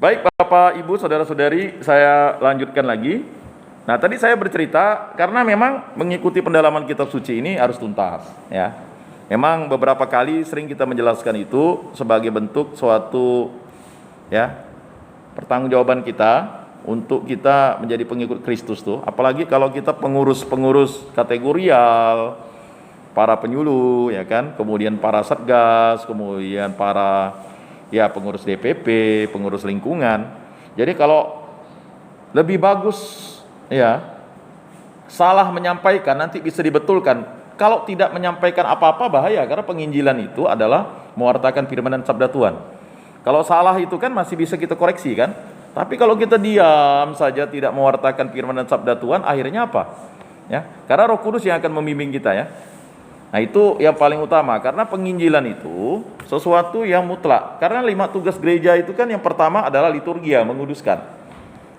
Baik Bapak, Ibu, Saudara-saudari, saya lanjutkan lagi. Nah, tadi saya bercerita karena memang mengikuti pendalaman kitab suci ini harus tuntas, ya. Memang beberapa kali sering kita menjelaskan itu sebagai bentuk suatu pertanggungjawaban kita untuk kita menjadi pengikut Kristus tuh. Apalagi kalau kita pengurus-pengurus kategorial, para penyuluh, ya kan, kemudian para satgas, kemudian para pengurus DPP, pengurus lingkungan. Jadi kalau lebih bagus salah menyampaikan nanti bisa dibetulkan. Kalau tidak menyampaikan apa-apa bahaya, karena penginjilan itu adalah mewartakan firman dan sabda Tuhan. Kalau salah itu kan masih bisa kita koreksi kan. Tapi kalau kita diam saja tidak mewartakan firman dan sabda Tuhan, akhirnya apa? Ya, karena Roh Kudus yang akan membimbing kita ya. Nah, itu yang paling utama, karena penginjilan itu sesuatu yang mutlak. Karena 5 tugas gereja itu kan yang pertama adalah liturgia, menguduskan.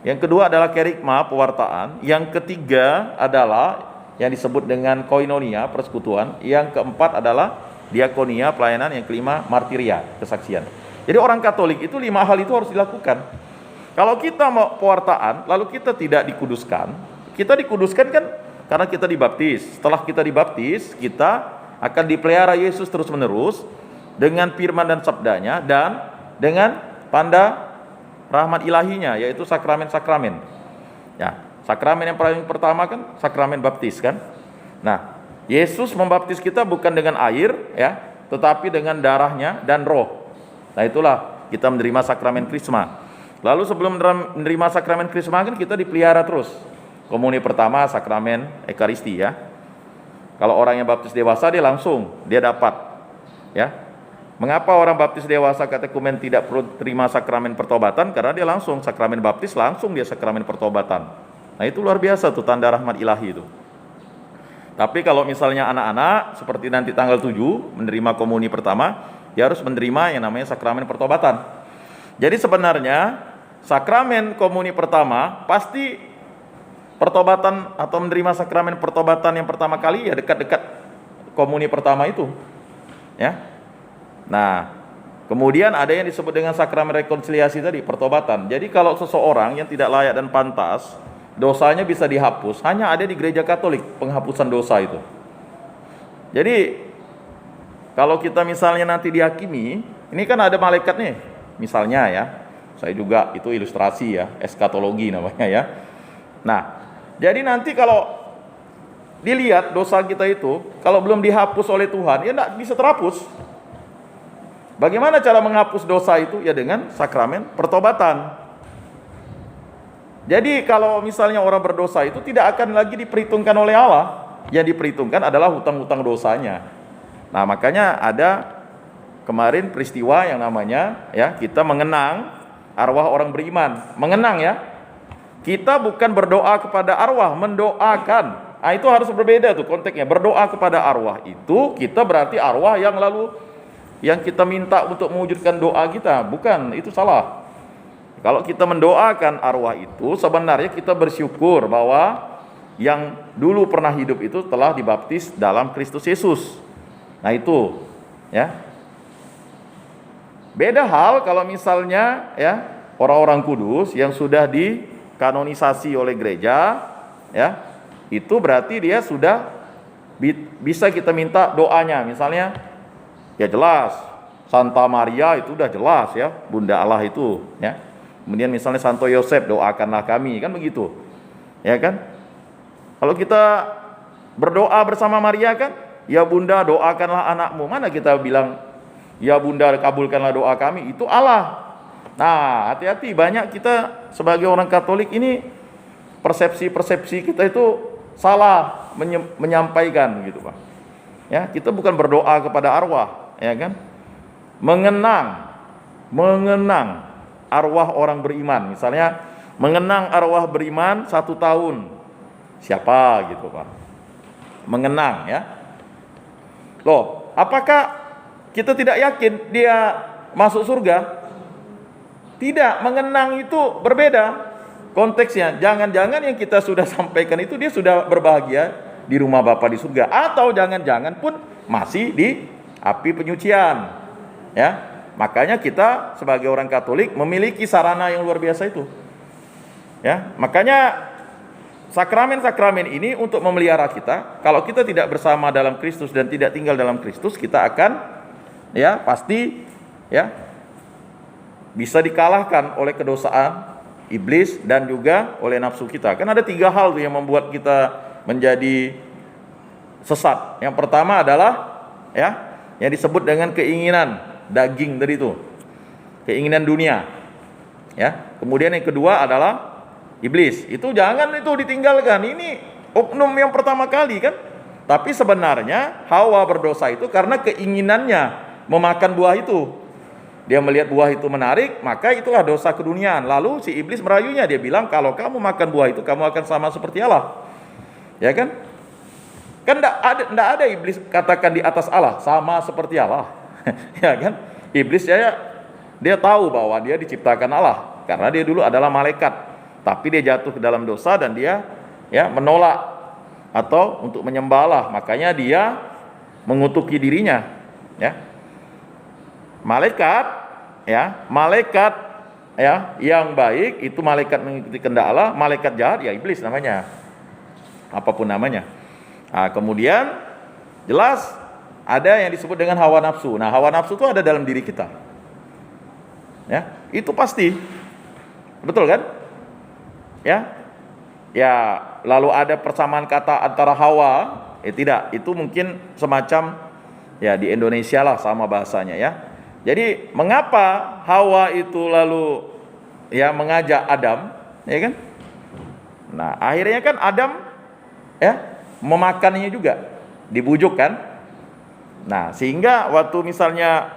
Yang kedua adalah kerigma, pewartaan. Yang ketiga adalah yang disebut dengan koinonia, persekutuan. Yang keempat adalah diakonia, pelayanan. Yang kelima martiria, kesaksian. Jadi orang Katolik itu 5 hal itu harus dilakukan. Kalau kita mau pewartaan, lalu kita tidak dikuduskan, kita dikuduskan kan karena kita dibaptis. Setelah kita dibaptis, kita akan dipelihara Yesus terus-menerus dengan firman dan sabdanya dan dengan tanda rahmat ilahinya, yaitu sakramen-sakramen. Ya, sakramen yang paling pertama kan sakramen baptis kan. Nah, Yesus membaptis kita bukan dengan air ya, tetapi dengan darahnya dan roh. Nah, itulah kita menerima sakramen krisma. Lalu sebelum menerima sakramen krisma kan kita dipelihara terus. Komuni pertama sakramen ekaristi ya. Kalau orang yang baptis dewasa dia dapat ya. Mengapa orang baptis dewasa katekumen tidak perlu terima sakramen pertobatan? Karena dia langsung sakramen baptis, langsung dia sakramen pertobatan. Nah, itu luar biasa tuh tanda rahmat ilahi itu. Tapi kalau misalnya anak-anak seperti nanti tanggal 7 menerima komuni pertama, dia harus menerima yang namanya sakramen pertobatan. Jadi sebenarnya sakramen komuni pertama pasti pertobatan atau menerima sakramen pertobatan yang pertama kali ya dekat-dekat komuni pertama itu ya. Nah, kemudian ada yang disebut dengan sakramen rekonsiliasi tadi, pertobatan. Jadi kalau seseorang yang tidak layak dan pantas, dosanya bisa dihapus, hanya ada di gereja Katolik penghapusan dosa itu. Jadi kalau kita misalnya nanti dihakimi, ini kan ada malaikat nih misalnya ya. Saya juga itu ilustrasi ya, eskatologi namanya ya. Nah, jadi nanti kalau dilihat dosa kita itu, kalau belum dihapus oleh Tuhan, ya tidak bisa terhapus. Bagaimana cara menghapus dosa itu? Ya dengan sakramen pertobatan. Jadi kalau misalnya orang berdosa itu tidak akan lagi diperhitungkan oleh Allah. Yang diperhitungkan adalah hutang-hutang dosanya. Nah, makanya ada kemarin peristiwa yang namanya ya, kita mengenang arwah orang beriman. Mengenang ya. Kita bukan berdoa kepada arwah, mendoakan. Nah, itu harus berbeda tuh konteksnya. Berdoa kepada arwah itu kita berarti arwah yang kita minta untuk mewujudkan doa kita. Bukan, itu salah. Kalau kita mendoakan arwah itu sebenarnya kita bersyukur bahwa yang dulu pernah hidup itu telah dibaptis dalam Kristus Yesus. Nah, itu ya. Beda hal kalau misalnya ya orang-orang kudus yang sudah dikanonisasi oleh gereja ya, itu berarti dia sudah bisa kita minta doanya. Misalnya ya jelas Santa Maria itu udah jelas ya, Bunda Allah itu ya. Kemudian misalnya Santo Yosef, doakanlah kami, kan begitu ya kan. Kalau kita berdoa bersama Maria kan, ya Bunda doakanlah anakmu. Mana kita bilang ya Bunda kabulkanlah doa kami, itu Allah. Nah, hati-hati, banyak kita sebagai orang Katolik ini persepsi kita itu salah menyampaikan gitu Pak. Ya, kita bukan berdoa kepada arwah, ya kan? Mengenang arwah orang beriman. Misalnya mengenang arwah beriman 1 tahun. Siapa gitu Pak? Mengenang ya. Loh, apakah kita tidak yakin dia masuk surga? Tidak, mengenang itu berbeda konteksnya. Jangan-jangan yang kita sudah sampaikan itu dia sudah berbahagia di rumah Bapa di surga, atau jangan-jangan pun masih di api penyucian. Ya. Makanya kita sebagai orang Katolik memiliki sarana yang luar biasa itu. Ya, makanya sakramen-sakramen ini untuk memelihara kita. Kalau kita tidak bersama dalam Kristus dan tidak tinggal dalam Kristus, kita akan ya pasti ya bisa dikalahkan oleh kedosaan iblis dan juga oleh nafsu kita. Kan ada 3 hal tuh yang membuat kita menjadi sesat. Yang pertama adalah ya yang disebut dengan keinginan daging tadi itu, keinginan dunia. Ya, kemudian yang kedua adalah iblis. Itu jangan itu ditinggalkan. Ini oknum yang pertama kali kan. Tapi sebenarnya Hawa berdosa itu karena keinginannya memakan buah itu. Dia melihat buah itu menarik, maka itulah dosa keduniaan. Lalu si iblis merayunya, dia bilang kalau kamu makan buah itu kamu akan sama seperti Allah. Ya kan? Kan enggak ada iblis katakan di atas Allah sama seperti Allah. Ya kan? Iblis dia tahu bahwa dia diciptakan Allah karena dia dulu adalah malaikat. Tapi dia jatuh ke dalam dosa dan dia ya menolak atau untuk menyembah Allah. Makanya dia mengutuki dirinya, ya. Malaikat ya yang baik itu malaikat mengikuti kehendak Allah, malaikat jahat ya iblis namanya. Apapun namanya. Nah, kemudian jelas ada yang disebut dengan hawa nafsu. Nah, hawa nafsu itu ada dalam diri kita. Ya, itu pasti. Betul kan? Ya. Ya, lalu ada persamaan kata antara hawa, tidak, itu mungkin semacam ya di Indonesia lah sama bahasanya ya. Jadi mengapa Hawa itu lalu ya mengajak Adam, ya kan? Nah, akhirnya kan Adam ya memakannya juga, dibujuk kan? Nah, sehingga waktu misalnya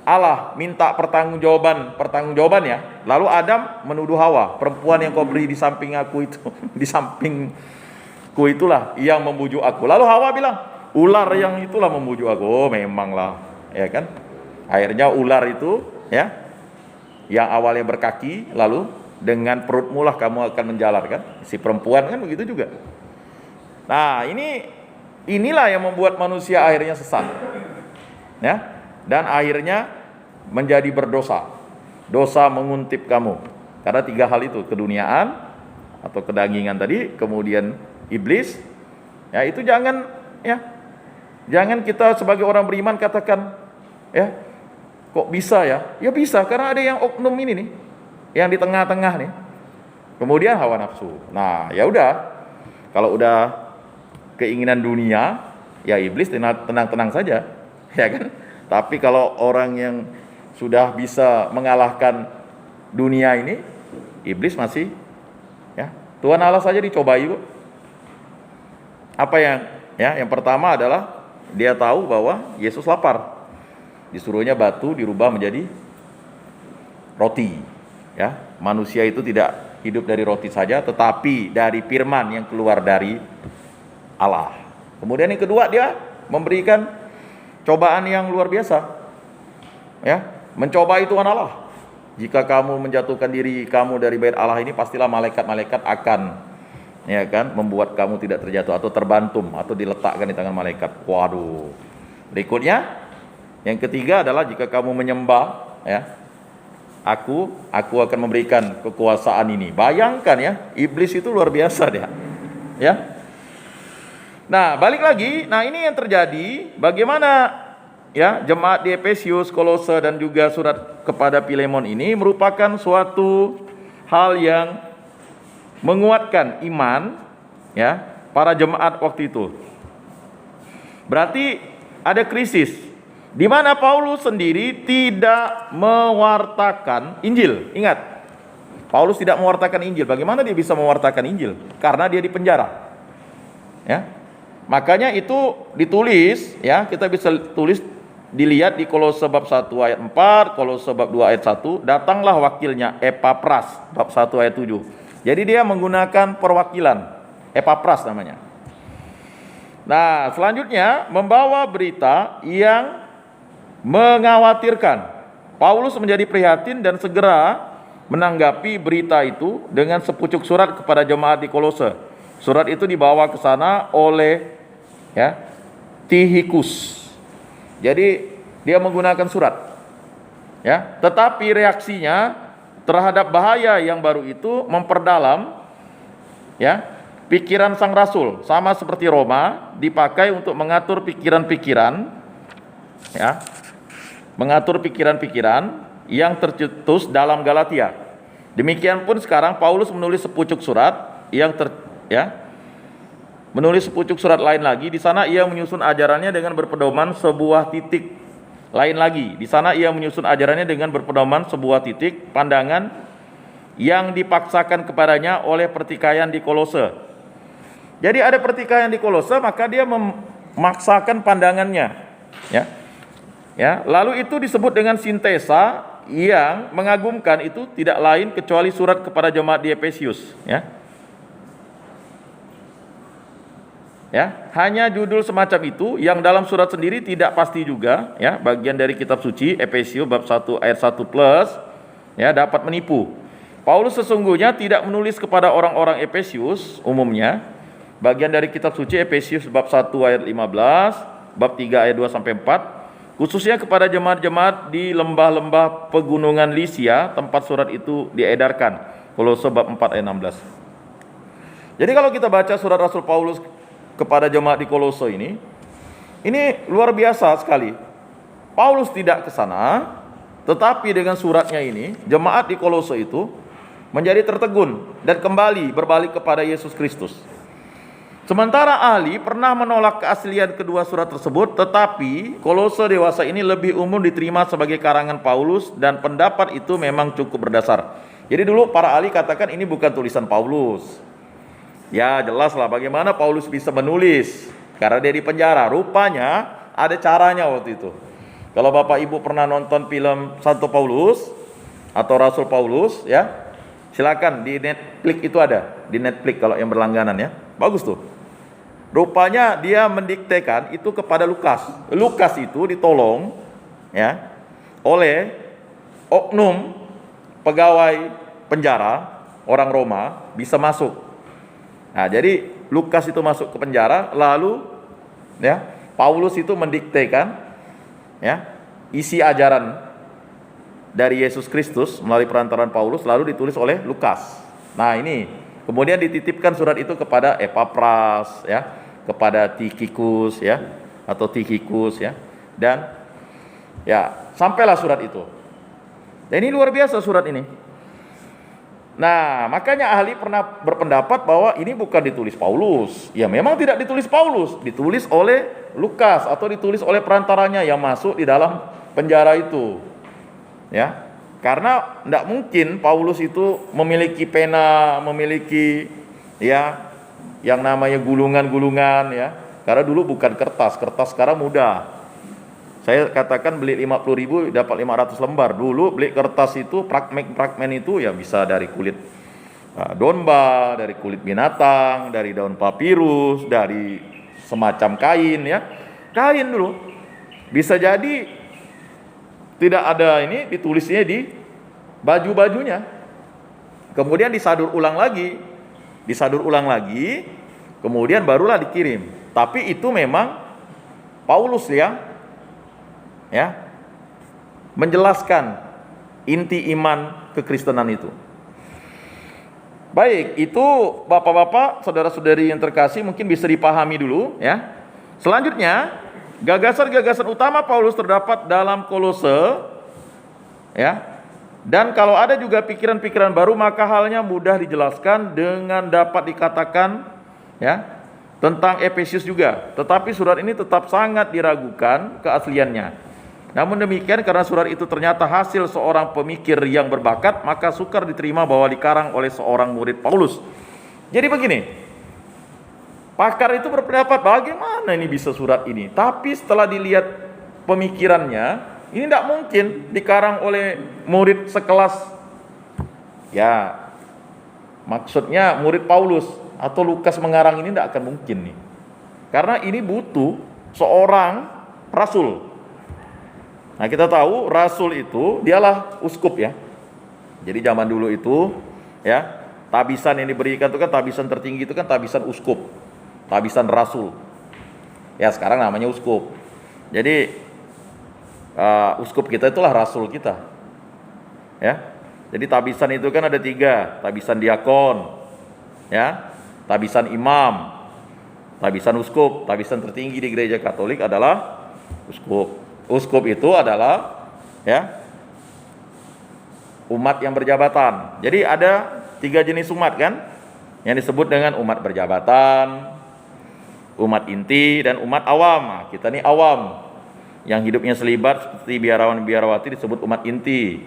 Allah minta pertanggungjawaban ya, lalu Adam menuduh Hawa, perempuan yang kau beri di samping aku itu, di sampingku itulah yang membujuk aku. Lalu Hawa bilang, ular yang itulah membujuk aku. Oh, memanglah, ya kan? Akhirnya ular itu ya yang awalnya berkaki lalu dengan perutmu lah kamu akan menjalar kan. Si perempuan kan begitu juga. Nah, inilah yang membuat manusia akhirnya sesat. Ya. Dan akhirnya menjadi berdosa. Dosa menguntip kamu. Karena 3 hal itu, keduniaan atau kedagingan tadi, kemudian iblis. Ya, itu jangan kita sebagai orang beriman katakan ya kok bisa ya? Ya bisa, karena ada yang oknum ini nih, yang di tengah-tengah nih. Kemudian hawa nafsu. Nah, ya udah. Kalau udah keinginan dunia, ya iblis tenang-tenang saja, ya kan? Tapi kalau orang yang sudah bisa mengalahkan dunia ini, iblis masih ya. Tuhan Allah saja dicobai kok. Apa yang pertama adalah dia tahu bahwa Yesus lapar. Disuruhnya batu dirubah menjadi roti. Ya, manusia itu tidak hidup dari roti saja, tetapi dari firman yang keluar dari Allah. Kemudian yang kedua, dia memberikan cobaan yang luar biasa. Ya, mencobai Tuhan Allah. Jika kamu menjatuhkan diri kamu dari bait Allah ini, pastilah malaikat-malaikat akan ya kan membuat kamu tidak terjatuh atau terbantum atau diletakkan di tangan malaikat. Waduh. Berikutnya yang ketiga adalah jika kamu menyembah ya aku akan memberikan kekuasaan ini. Bayangkan ya, iblis itu luar biasa dia. Ya. Nah, balik lagi. Nah, ini yang terjadi, bagaimana ya jemaat di Efesus, Kolose dan juga surat kepada Filemon ini merupakan suatu hal yang menguatkan iman ya para jemaat waktu itu. Berarti ada krisis di mana Paulus sendiri tidak mewartakan Injil. Ingat, Paulus tidak mewartakan Injil. Bagaimana dia bisa mewartakan Injil? Karena dia di penjara. Ya. Makanya itu ditulis, ya, kita bisa tulis, dilihat di Kolose bab 1 ayat 4, Kolose bab 2 ayat 1, datanglah wakilnya Epapras, bab 1 ayat 7. Jadi dia menggunakan perwakilan, Epapras namanya. Nah, selanjutnya membawa berita yang mengkhawatirkan. Paulus menjadi prihatin dan segera menanggapi berita itu dengan sepucuk surat kepada jemaat di Kolose. Surat itu dibawa ke sana oleh ya Tihikus. Jadi dia menggunakan surat. Ya, tetapi reaksinya terhadap bahaya yang baru itu memperdalam, ya, pikiran sang rasul, sama seperti Roma dipakai untuk mengatur pikiran-pikiran, ya, mengatur pikiran-pikiran yang tercetus dalam Galatia. Demikian pun sekarang Paulus menulis sepucuk surat menulis sepucuk surat lain lagi. Di sana ia menyusun ajarannya dengan berpedoman sebuah titik lain lagi. Di sana ia menyusun ajarannya dengan berpedoman sebuah titik pandangan yang dipaksakan kepadanya oleh pertikaian di Kolose. Jadi ada pertikaian di Kolose, maka dia memaksakan pandangannya, ya. Ya, lalu itu disebut dengan sintesa yang mengagumkan, itu tidak lain kecuali surat kepada jemaat di Efesus, ya. Ya, hanya judul semacam itu yang dalam surat sendiri tidak pasti juga, ya. Bagian dari kitab suci Efesius bab 1 ayat 1 plus, ya, dapat menipu. Paulus sesungguhnya tidak menulis kepada orang-orang Efesius umumnya. Bagian dari kitab suci Efesius bab 1 ayat 15, bab 3 ayat 2 sampai 4, khususnya kepada jemaat-jemaat di lembah-lembah pegunungan Lisia, tempat surat itu diedarkan. Kolose bab 4 ayat 16. Jadi kalau kita baca surat Rasul Paulus kepada jemaat di Kolose ini luar biasa sekali. Paulus tidak ke sana, tetapi dengan suratnya ini jemaat di Kolose itu menjadi tertegun dan kembali berbalik kepada Yesus Kristus. Sementara ahli pernah menolak keaslian kedua surat tersebut, tetapi Kolose dewasa ini lebih umum diterima sebagai karangan Paulus dan pendapat itu memang cukup berdasar. Jadi dulu para ahli katakan ini bukan tulisan Paulus. Ya jelaslah bagaimana Paulus bisa menulis, karena dia di penjara. Rupanya ada caranya waktu itu. Kalau Bapak Ibu pernah nonton film Santo Paulus atau Rasul Paulus, ya, silakan di Netflix itu ada, di Netflix kalau yang berlangganan, ya, bagus tuh. Rupanya dia mendiktekan itu kepada Lukas. Lukas itu ditolong, ya, oleh oknum pegawai penjara orang Roma bisa masuk. Nah, jadi Lukas itu masuk ke penjara, lalu, ya, Paulus itu mendiktekan, ya, isi ajaran dari Yesus Kristus melalui perantaran Paulus, lalu ditulis oleh Lukas. Nah, ini kemudian dititipkan surat itu kepada Epapras, ya, kepada Tikhikus, ya, atau Tikhikus, ya, dan ya sampailah surat itu. Dan ini luar biasa surat ini. Nah, makanya ahli pernah berpendapat bahwa ini bukan ditulis Paulus. Ya memang tidak ditulis Paulus, ditulis oleh Lukas atau ditulis oleh perantaranya yang masuk di dalam penjara itu. Ya. Karena tidak mungkin Paulus itu memiliki pena, memiliki, ya, yang namanya gulungan-gulungan, ya. Karena dulu bukan kertas sekarang mudah. Saya katakan beli 50.000 dapat 500 lembar. Dulu beli kertas itu fragmen itu ya bisa dari kulit domba, dari kulit binatang, dari daun papirus, dari semacam kain, ya. Kain dulu. Bisa jadi tidak ada ini ditulisnya di baju-bajunya. Kemudian disadur ulang lagi, kemudian barulah dikirim. Tapi itu memang Paulus ya menjelaskan inti iman kekristenan itu. Baik, itu Bapak-bapak, saudara-saudari yang terkasih mungkin bisa dipahami dulu, ya. Selanjutnya, gagasan-gagasan utama Paulus terdapat dalam Kolose, ya. Dan kalau ada juga pikiran-pikiran baru, maka halnya mudah dijelaskan dengan dapat dikatakan, ya, tentang Efesius juga. Tetapi surat ini tetap sangat diragukan keasliannya. Namun demikian, karena surat itu ternyata hasil seorang pemikir yang berbakat, maka sukar diterima bahwa dikarang oleh seorang murid Paulus. Jadi begini, pakar itu berpendapat bagaimana ini bisa surat ini. Tapi setelah dilihat pemikirannya, ini tidak mungkin dikarang oleh murid sekelas, ya, maksudnya murid Paulus atau Lukas mengarang ini tidak akan mungkin nih. Karena ini butuh seorang rasul. Nah, kita tahu rasul itu dialah uskup, ya. Jadi zaman dulu itu, ya, tabisan yang diberikan itu kan tabisan tertinggi itu kan tabisan uskup, tabisan rasul. Ya, sekarang namanya uskup. Jadi uskup kita itulah rasul kita. Ya. Jadi tabisan itu kan ada 3, tabisan diakon, ya, tabisan imam, tabisan uskup. Tabisan tertinggi di gereja Katolik adalah uskup. Uskup itu adalah, ya, umat yang berjabatan. Jadi ada 3 jenis umat kan, yang disebut dengan umat berjabatan, umat inti, dan umat awam. Nah, kita nih awam, yang hidupnya selibat seperti biarawan-biarawati disebut umat inti,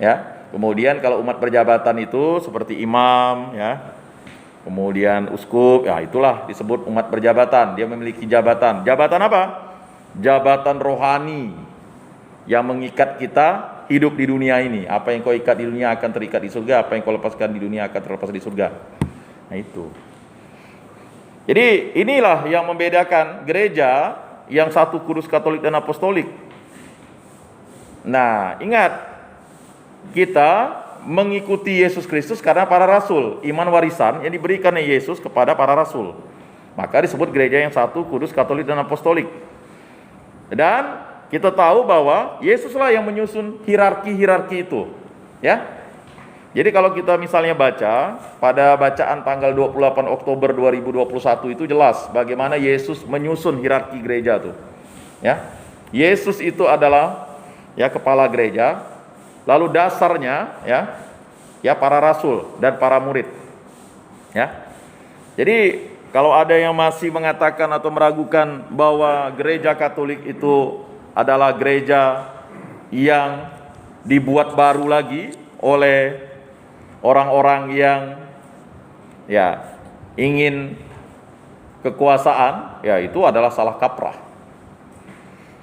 ya. Kemudian kalau umat berjabatan itu seperti imam, ya, kemudian uskup, ya itulah disebut umat berjabatan. Dia memiliki jabatan. Jabatan apa? Jabatan rohani yang mengikat kita hidup di dunia ini. Apa yang kau ikat di dunia akan terikat di surga, apa yang kau lepaskan di dunia akan terlepas di surga. Nah itu. Jadi inilah yang membedakan gereja yang satu kudus, Katolik dan Apostolik. Nah, ingat, kita mengikuti Yesus Kristus karena para rasul, iman warisan yang diberikan oleh Yesus kepada para rasul. Maka disebut gereja yang satu kudus, Katolik dan Apostolik. Dan kita tahu bahwa Yesuslah yang menyusun hierarki-hierarki itu, ya. Jadi kalau kita misalnya baca pada bacaan tanggal 28 Oktober 2021 itu jelas bagaimana Yesus menyusun hierarki gereja tuh. Ya. Yesus itu adalah, ya, kepala gereja. Lalu dasarnya, ya para rasul dan para murid. Ya. Jadi kalau ada yang masih mengatakan atau meragukan bahwa gereja Katolik itu adalah gereja yang dibuat baru lagi oleh orang-orang yang, ya, ingin kekuasaan, ya itu adalah salah kaprah.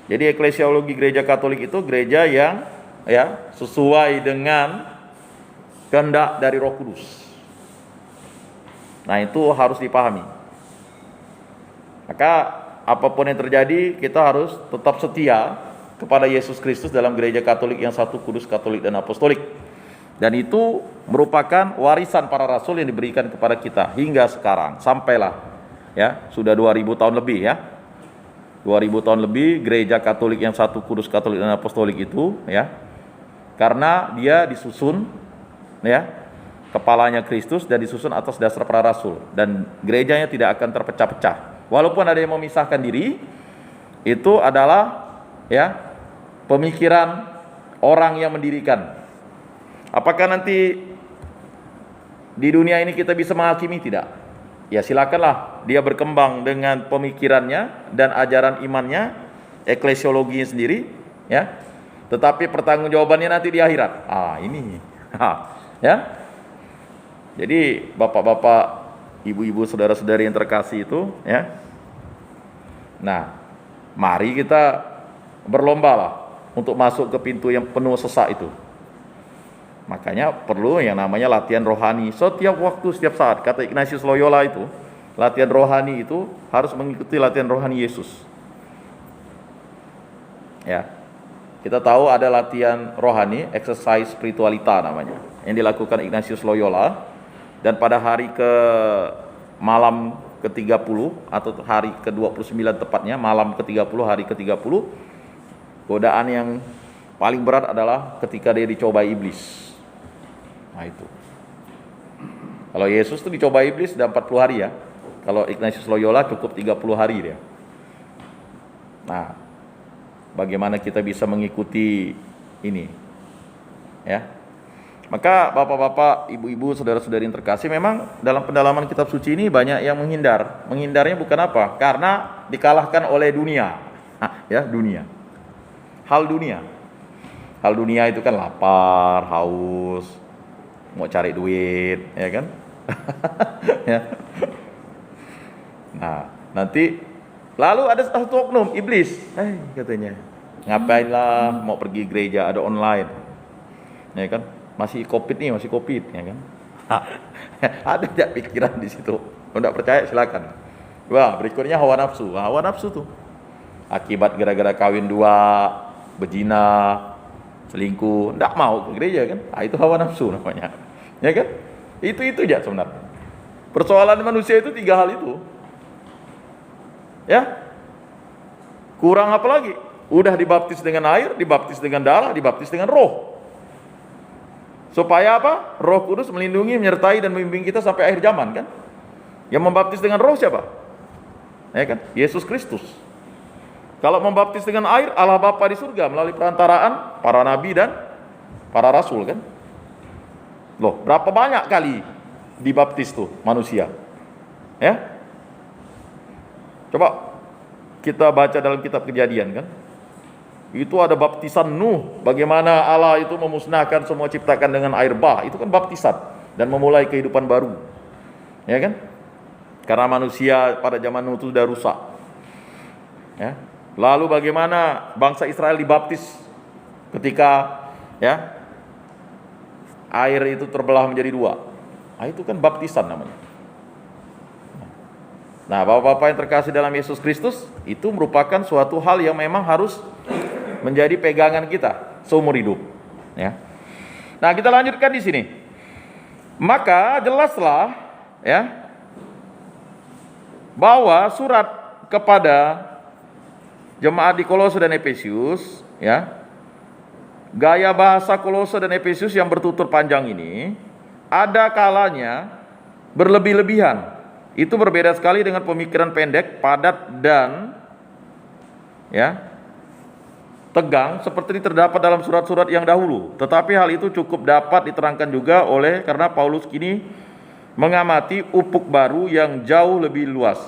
Jadi eklesiologi gereja Katolik itu gereja yang, ya, sesuai dengan kehendak dari Roh Kudus. Nah, itu harus dipahami. Maka apapun yang terjadi, kita harus tetap setia kepada Yesus Kristus dalam gereja Katolik yang satu kudus, Katolik dan Apostolik. Dan itu merupakan warisan para rasul yang diberikan kepada kita hingga sekarang, sampailah, ya, sudah 2000 tahun lebih, ya. 2000 tahun lebih gereja Katolik yang satu kudus, Katolik dan Apostolik itu, ya. Karena dia disusun, ya, kepalanya Kristus dan disusun atas dasar para rasul, dan gerejanya tidak akan terpecah-pecah. Walaupun ada yang memisahkan diri, itu adalah, ya, pemikiran orang yang mendirikan. Apakah nanti di dunia ini kita bisa menghakimi? Tidak. Ya silakanlah dia berkembang dengan pemikirannya dan ajaran imannya, eklesiologinya sendiri, ya. Tetapi pertanggungjawabannya nanti di akhirat. Ini. Ya. Jadi bapak-bapak, ibu-ibu, saudara-saudari yang terkasih itu, ya. Nah, mari kita berlombalah untuk masuk ke pintu yang penuh sesak itu. Makanya perlu yang namanya latihan rohani setiap waktu, setiap saat. Kata Ignatius Loyola itu, latihan rohani itu harus mengikuti latihan rohani Yesus. Ya. Kita tahu ada latihan rohani, exercise spiritualita namanya, yang dilakukan Ignatius Loyola. Dan pada hari malam ke-30 atau hari ke-29 tepatnya, malam ke-30, hari ke-30, godaan yang paling berat adalah ketika dia dicobai iblis. Nah itu. Kalau Yesus itu dicobai iblis sudah 40 hari, ya. Kalau Ignatius Loyola cukup 30 hari dia. Nah, bagaimana kita bisa mengikuti ini? Ya. Maka bapak-bapak, ibu-ibu, saudara-saudari yang terkasih, memang dalam pendalaman kitab suci ini banyak yang menghindar. Menghindarnya bukan apa? Karena dikalahkan oleh dunia. Ya, dunia. Hal dunia. Hal dunia itu kan lapar, haus, mau cari duit, ya kan? Ya. Nah, nanti lalu ada satu oknum iblis, katanya, ngapainlah mau pergi gereja, ada online, ya kan? Masih covid nih, masih covid, ya kan? Ada tidak pikiran di situ? Kalau tidak percaya silakan. Wah, berikutnya hawa nafsu. Hawa nafsu tuh akibat gara-gara kawin dua, berzina, selingkuh, tidak mau ke gereja kan? Itu hawa nafsu namanya, ya kan? Itu aja sebenarnya. Persoalan manusia itu 3 hal itu, ya. Kurang apa lagi? Udah dibaptis dengan air, dibaptis dengan darah, dibaptis dengan roh. Supaya apa? Roh Kudus melindungi, menyertai dan membimbing kita sampai akhir zaman kan? Yang membaptis dengan roh siapa? Ya kan? Yesus Kristus. Kalau membaptis dengan air, Allah Bapa di surga melalui perantaraan para nabi dan para rasul kan? Loh, berapa banyak kali dibaptis tuh manusia? Ya? Coba kita baca dalam kitab Kejadian kan? Itu ada baptisan Nuh, bagaimana Allah itu memusnahkan semua ciptakan dengan air bah. Itu kan baptisan dan memulai kehidupan baru. Ya kan? Karena manusia pada zaman Nuh itu sudah rusak. Ya. Lalu bagaimana bangsa Israel dibaptis ketika ya air itu terbelah menjadi dua. Nah, itu kan baptisan namanya. Nah, Bapak-bapak yang terkasih dalam Yesus Kristus, itu merupakan suatu hal yang memang harus menjadi pegangan kita seumur hidup. Ya. Nah, kita lanjutkan di sini. Maka jelaslah ya bahwa surat kepada jemaat di Kolose dan Efesus, ya, gaya bahasa Kolose dan Efesus yang bertutur panjang ini ada kalanya berlebih-lebihan. Itu berbeda sekali dengan pemikiran pendek, padat dan ya tegang seperti terdapat dalam surat-surat yang dahulu. Tetapi hal itu cukup dapat diterangkan juga karena Paulus kini mengamati ufuk baru yang jauh lebih luas.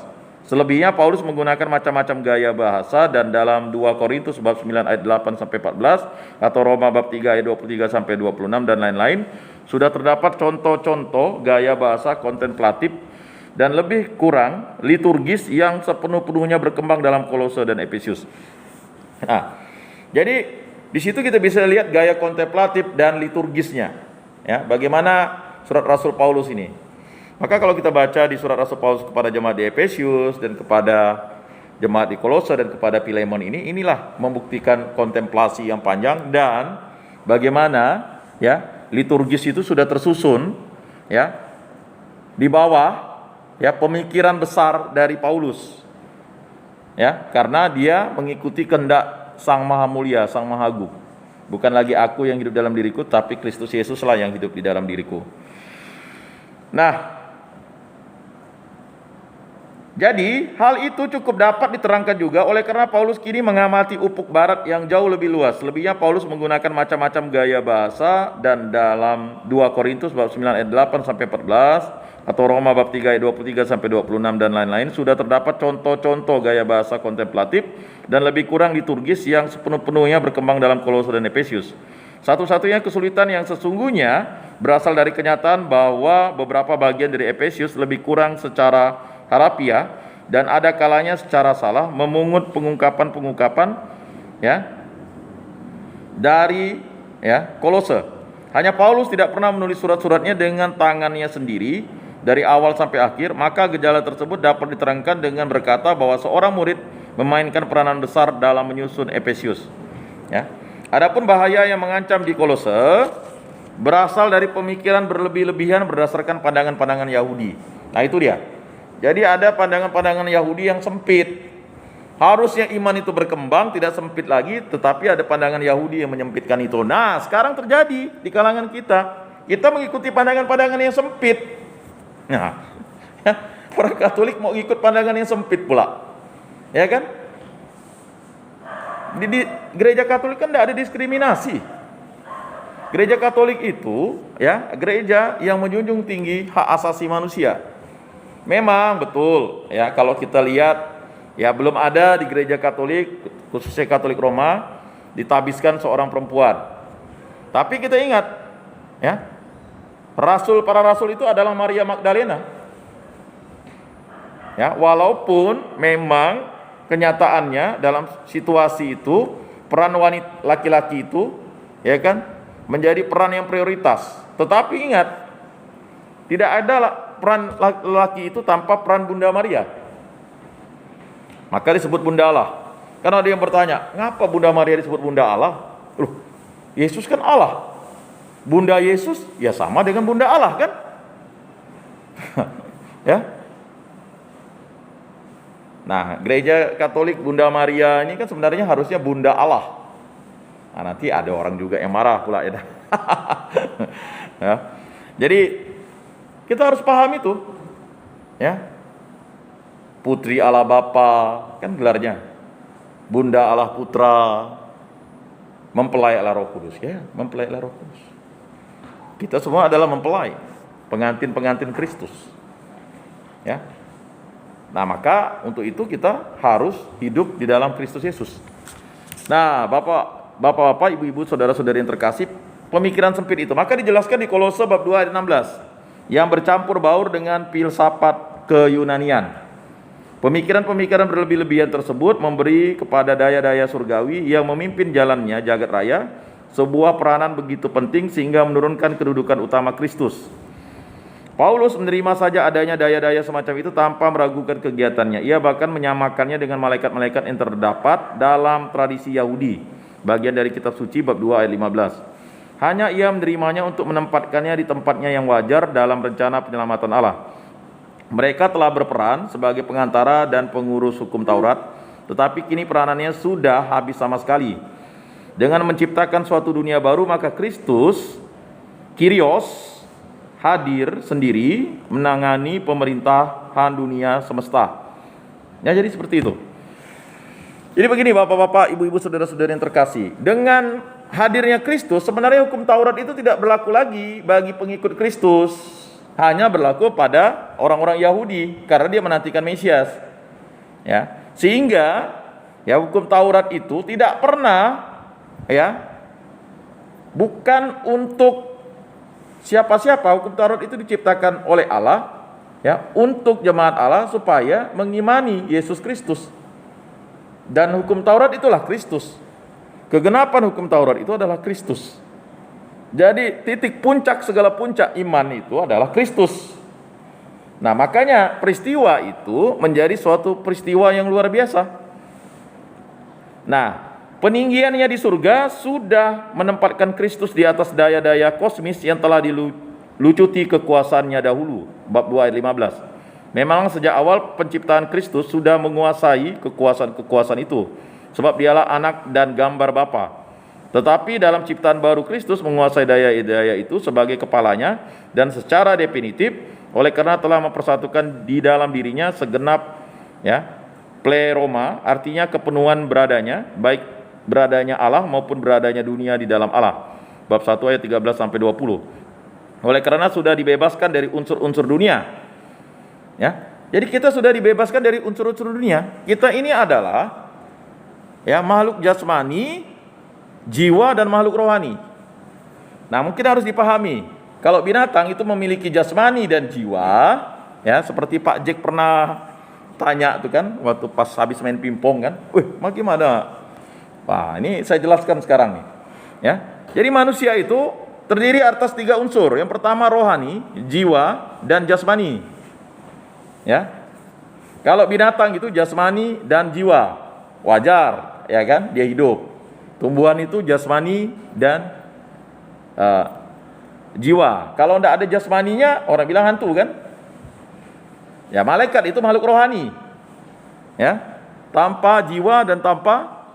Selebihnya Paulus menggunakan macam-macam gaya bahasa, dan dalam 2 Korintus bab 9 ayat 8 sampai 14 atau Roma bab 3 ayat 23 sampai 26 dan lain-lain sudah terdapat contoh-contoh gaya bahasa kontemplatif dan lebih kurang liturgis yang sepenuh-penuhnya berkembang dalam Kolose dan Efesus. Nah, jadi di situ kita bisa lihat gaya kontemplatif dan liturgisnya. Ya, bagaimana surat Rasul Paulus ini. Maka kalau kita baca di surat Rasul Paulus kepada jemaat di Efesus dan kepada jemaat di Kolose dan kepada Filemon ini, inilah membuktikan kontemplasi yang panjang dan bagaimana ya liturgis itu sudah tersusun ya di bawah ya pemikiran besar dari Paulus. Ya, karena dia mengikuti kehendak Sang Maha Mulia, Sang Maha Agung. Bukan lagi aku yang hidup dalam diriku, tapi Kristus Yesuslah yang hidup di dalam diriku. Nah, jadi hal itu cukup dapat diterangkan juga karena Paulus kini mengamati ufuk barat yang jauh lebih luas. Selebihnya Paulus menggunakan macam-macam gaya bahasa, dan dalam 2 Korintus bab 9 ayat 8 sampai 14 atau Roma bab 3 ayat 23 sampai 26 dan lain-lain sudah terdapat contoh-contoh gaya bahasa kontemplatif dan lebih kurang liturgis yang sepenuh-penuhnya berkembang dalam Kolose dan Efesus. Satu-satunya kesulitan yang sesungguhnya berasal dari kenyataan bahwa beberapa bagian dari Efesus lebih kurang secara harafiah dan ada kalanya secara salah memungut pengungkapan-pengungkapan ya dari ya Kolose. Hanya Paulus tidak pernah menulis surat-suratnya dengan tangannya sendiri dari awal sampai akhir, maka gejala tersebut dapat diterangkan dengan berkata bahwa seorang murid memainkan peranan besar dalam menyusun Efesus. Ya. Adapun bahaya yang mengancam di Kolose berasal dari pemikiran berlebih-lebihan berdasarkan pandangan-pandangan Yahudi. Nah, itu dia. Jadi ada pandangan-pandangan Yahudi yang sempit. Harusnya iman itu berkembang, tidak sempit lagi, tetapi ada pandangan Yahudi yang menyempitkan itu. Nah, sekarang terjadi di kalangan kita. Kita mengikuti pandangan-pandangan yang sempit. Nah, ya, orang Katolik mau ikut pandangan yang sempit pula. Ya kan? Di gereja Katolik kan tidak ada diskriminasi. Gereja Katolik itu ya gereja yang menjunjung tinggi hak asasi manusia. Memang betul ya, kalau kita lihat ya belum ada di gereja Katolik, khususnya Katolik Roma, ditabiskan seorang perempuan. Tapi kita ingat ya, para rasul itu adalah Maria Magdalena. Ya, walaupun memang kenyataannya dalam situasi itu peran wanita laki-laki itu ya kan menjadi peran yang prioritas. Tetapi ingat, tidak ada peran laki-laki itu tanpa peran Bunda Maria. Maka disebut Bunda Allah. Karena ada yang bertanya, ngapa Bunda Maria disebut Bunda Allah? Loh, Yesus kan Allah. Bunda Yesus ya sama dengan Bunda Allah kan? Ya. Nah, gereja Katolik Bunda Maria ini kan sebenarnya harusnya Bunda Allah. Nah, nanti ada orang juga yang marah pula ya. Ya. Jadi kita harus paham itu. Ya. Putri Allah Bapa, kan gelarnya. Bunda Allah Putra, mempelai Allah Roh Kudus. Ya, mempelai Allah Roh Kudus. Kita semua adalah mempelai, pengantin-pengantin Kristus. Ya. Nah, maka untuk itu kita harus hidup di dalam Kristus Yesus. Nah, Bapak-bapak, ibu-ibu, saudara-saudari yang terkasih, pemikiran sempit itu maka dijelaskan di Kolose bab 2 ayat 16, yang bercampur baur dengan filsafat keyunanian. Pemikiran-pemikiran berlebih-lebihan tersebut memberi kepada daya-daya surgawi yang memimpin jalannya jagat raya sebuah peranan begitu penting sehingga menurunkan kedudukan utama Kristus. Paulus menerima saja adanya daya-daya semacam itu tanpa meragukan kegiatannya. Ia bahkan menyamakannya dengan malaikat-malaikat yang terdapat dalam tradisi Yahudi, bagian dari kitab suci bab 2 ayat 15. Hanya ia menerimanya untuk menempatkannya di tempatnya yang wajar dalam rencana penyelamatan Allah. Mereka telah berperan sebagai pengantara dan pengurus hukum Taurat, tetapi kini peranannya sudah habis sama sekali. Dengan menciptakan suatu dunia baru, maka Kristus, Kyrios, hadir sendiri menangani pemerintahan dunia semesta. Ya, jadi seperti itu. Jadi begini Bapak-bapak, ibu-ibu, saudara-saudara yang terkasih, dengan hadirnya Kristus, sebenarnya hukum Taurat itu tidak berlaku lagi bagi pengikut Kristus, hanya berlaku pada orang-orang Yahudi karena dia menantikan Mesias. Ya, sehingga ya hukum Taurat itu tidak pernah bukan untuk siapa-siapa. Hukum Taurat itu diciptakan oleh Allah untuk jemaat Allah supaya mengimani Yesus Kristus. Dan hukum Taurat itulah Kristus. Kegenapan hukum Taurat itu adalah Kristus. Jadi titik puncak segala puncak iman itu adalah Kristus. Nah, makanya peristiwa itu menjadi suatu peristiwa yang luar biasa. Nah, peninggiannya di surga sudah menempatkan Kristus di atas daya-daya kosmis yang telah dilucuti kekuasaannya dahulu. Bab 2 ayat 15. Memang sejak awal penciptaan Kristus sudah menguasai kekuasaan-kekuasaan itu, sebab dialah anak dan gambar Bapa. Tetapi dalam ciptaan baru Kristus menguasai daya-daya itu sebagai kepalanya dan secara definitif, oleh karena telah mempersatukan di dalam dirinya segenap pleroma, artinya kepenuhan beradanya, baik beradanya Allah maupun beradanya dunia di dalam Allah. Bab 1 ayat 13 sampai 20. Oleh karena sudah dibebaskan dari unsur-unsur dunia. Jadi kita sudah dibebaskan dari unsur-unsur dunia. Kita ini adalah makhluk jasmani, jiwa dan makhluk rohani. Nah, mungkin harus dipahami, kalau binatang itu memiliki jasmani dan jiwa, seperti Pak Jack pernah tanya tuh kan, waktu pas habis main pingpong kan, bagaimana? Wah, ini saya jelaskan sekarang nih. Jadi manusia itu terdiri atas 3 unsur. Yang pertama rohani, jiwa dan jasmani. Kalau binatang itu jasmani dan jiwa, wajar, dia hidup. Tumbuhan itu jasmani dan jiwa. Kalau tidak ada jasmaninya, orang bilang hantu kan? Malaikat itu makhluk rohani. Tanpa jiwa dan tanpa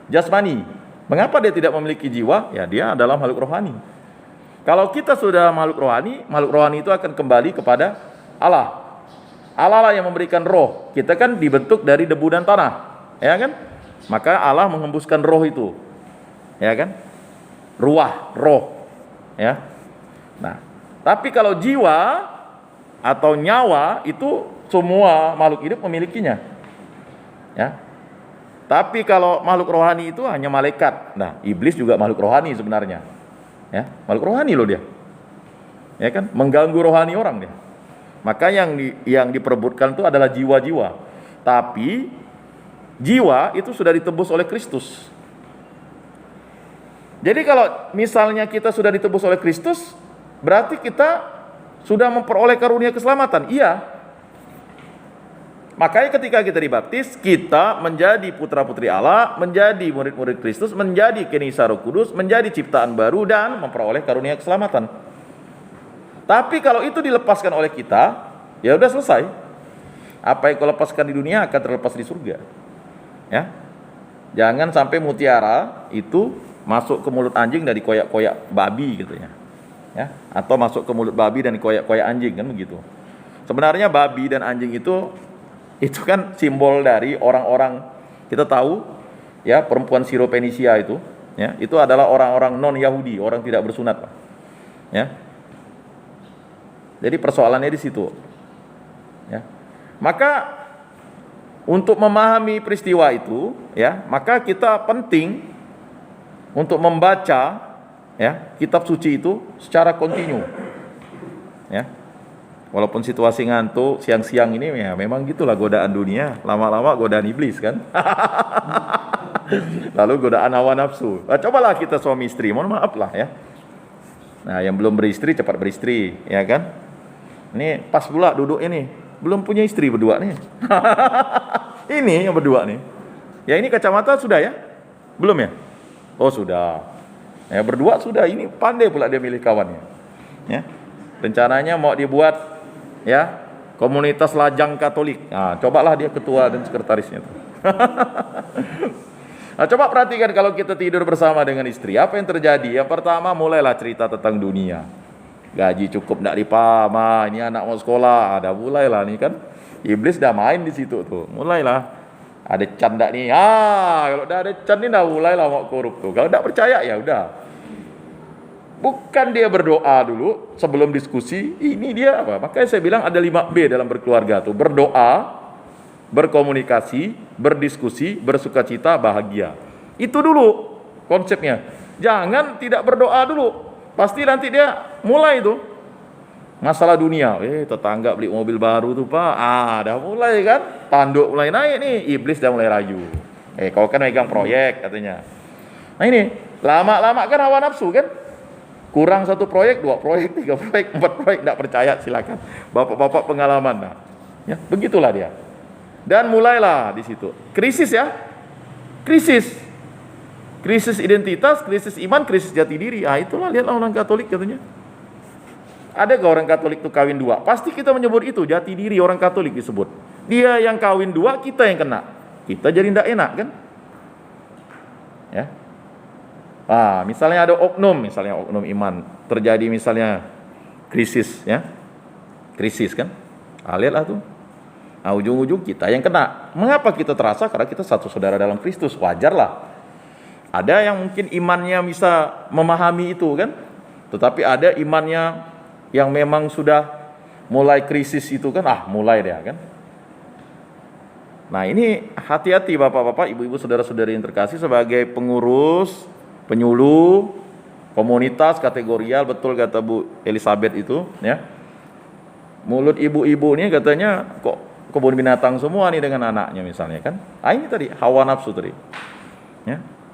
jasmani. Mengapa dia tidak memiliki jiwa? Dia adalah makhluk rohani. Kalau kita sudah makhluk rohani itu akan kembali kepada Allah. Allah lah yang memberikan roh. Kita kan dibentuk dari debu dan tanah, kan? Maka Allah mengembuskan roh itu, ruah, roh, Nah, tapi kalau jiwa atau nyawa itu semua makhluk hidup memilikinya, Tapi kalau makhluk rohani itu hanya malaikat. Nah, iblis juga makhluk rohani sebenarnya, makhluk rohani loh dia, kan, mengganggu rohani orang dia. Maka yang diperebutkan itu adalah jiwa-jiwa. Tapi jiwa itu sudah ditebus oleh Kristus. Jadi kalau misalnya kita sudah ditebus oleh Kristus, berarti kita sudah memperoleh karunia keselamatan. Iya. Makanya ketika kita dibaptis, kita menjadi putra-putri Allah, menjadi murid-murid Kristus, menjadi kenisah Roh Kudus, menjadi ciptaan baru dan memperoleh karunia keselamatan. Tapi kalau itu dilepaskan oleh kita, ya udah selesai. Apa yang kau lepaskan di dunia akan terlepas di surga. Jangan sampai mutiara itu masuk ke mulut anjing dari koyak-koyak babi gitu ya. Ya, atau masuk ke mulut babi dan koyak-koyak anjing, kan begitu. Sebenarnya babi dan anjing itu kan simbol dari orang-orang, kita tahu ya, perempuan Syro-Fenisia itu ya, itu adalah orang-orang non-Yahudi, orang tidak bersunat, Pak. Ya. Jadi persoalannya di situ. Ya. Maka untuk memahami peristiwa itu ya, maka kita penting untuk membaca ya kitab suci itu secara kontinu. Ya. Walaupun situasi ngantuk siang-siang ini ya memang gitulah godaan dunia, lama-lama godaan iblis kan. Lalu godaan hawa nafsu. Nah, cobalah kita suami istri, mohon maaf lah ya. Nah, yang belum beristri cepat beristri, ya kan? Ini pas pula duduk ini, belum punya istri berdua nih. Ini yang berdua nih. Ya ini kacamata sudah ya? Belum ya? Oh sudah. Ya berdua sudah, ini pandai pula dia milih kawannya. Ya. Rencananya mau dibuat ya komunitas lajang Katolik. Nah, cobalah dia ketua dan sekretarisnya tuh. Nah, coba perhatikan kalau kita tidur bersama dengan istri, apa yang terjadi? Yang pertama mulailah cerita tentang dunia. Gaji cukup enggak dipama, ini anak mau sekolah, ada mulailah nih kan. Iblis dah main di situ tuh. Mulailah. Ada canda nih. Kalau udah ada can nih dah mulailah mau korup tuh. Kalau enggak percaya ya udah. Bukan dia berdoa dulu sebelum diskusi, ini dia apa? Makanya saya bilang ada 5B dalam berkeluarga tuh. Berdoa, berkomunikasi, berdiskusi, bersukacita, bahagia. Itu dulu konsepnya. Jangan tidak berdoa dulu. Pasti nanti dia mulai tuh masalah dunia. Tetangga beli mobil baru tuh Pak. Dah mulai kan. Tanduk mulai naik nih. Iblis dah mulai rayu. Kau kan megang proyek katanya. Nah ini, lama-lama kan hawa nafsu kan. Kurang 1 proyek, 2 proyek, 3 proyek, 4 proyek. Tidak percaya silakan. Bapak-bapak pengalaman. Nah, ya, begitulah dia. Dan mulailah di situ. Krisis ya. Krisis. Krisis identitas, krisis iman, krisis jati diri. Itulah lihatlah orang Katolik katanya. Ada gak orang Katolik itu kawin 2? Pasti kita menyebut itu jati diri orang Katolik disebut. Dia yang kawin 2, kita yang kena. Kita jadi tidak enak kan? Ya. Misalnya ada oknum iman terjadi, misalnya krisis ya. Krisis kan? Lihatlah tuh. Ujung-ujung kita yang kena. Mengapa kita terasa? Karena kita satu saudara dalam Kristus. Wajarlah. Ada yang mungkin imannya bisa memahami itu kan? Tetapi ada imannya yang memang sudah mulai krisis itu kan, mulai dia kan. Nah ini hati-hati bapak-bapak, ibu-ibu, saudara-saudari yang terkasih, sebagai pengurus, penyuluh, komunitas, kategorial, betul kata Bu Elizabeth itu ya. Mulut ibu-ibu ini katanya kok kebun binatang semua nih dengan anaknya misalnya kan. Ini tadi hawa nafsu tadi.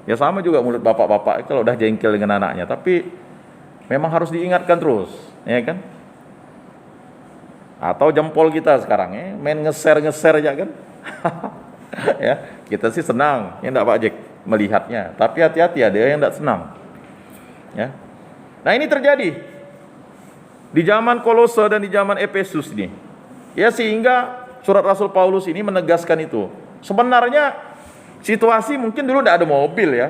Ya sama juga mulut bapak-bapak kalau udah jengkel dengan anaknya, tapi memang harus diingatkan terus, ya kan? Atau jempol kita sekarang main ngeser-ngeser aja kan? Ya, kita sih senang, ya enggak Pak Jack melihatnya, tapi hati-hati ada yang enggak senang. Ya. Nah, ini terjadi di zaman Kolose dan di zaman Efesus ini. Ya, sehingga surat Rasul Paulus ini menegaskan itu. Sebenarnya situasi mungkin dulu enggak ada mobil ya.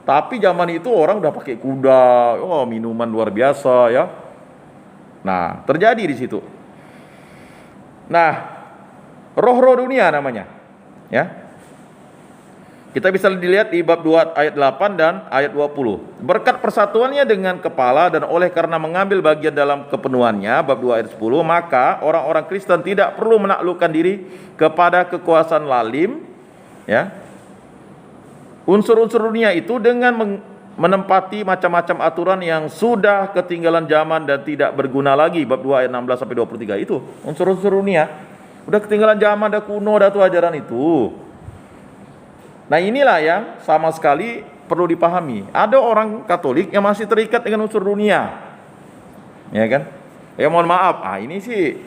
Tapi zaman itu orang udah pakai kuda, minuman luar biasa ya. Nah, terjadi di situ. Nah, roh-roh dunia namanya. Ya. Kita bisa dilihat di bab 2 ayat 8 dan ayat 20. Berkat persatuannya dengan kepala dan oleh karena mengambil bagian dalam kepenuhannya, bab 2 ayat 10, maka orang-orang Kristen tidak perlu menaklukkan diri kepada kekuasaan lalim, ya. Unsur-unsur dunia itu dengan menempati macam-macam aturan yang sudah ketinggalan zaman dan tidak berguna lagi, bab 2 ayat 16 sampai 23 itu. Unsur-unsur dunia udah ketinggalan zaman, dah kuno dah tuh ajaran itu. Nah inilah yang sama sekali perlu dipahami. Ada orang Katolik yang masih terikat dengan unsur dunia, ya kan? Ya mohon maaf, ini sih,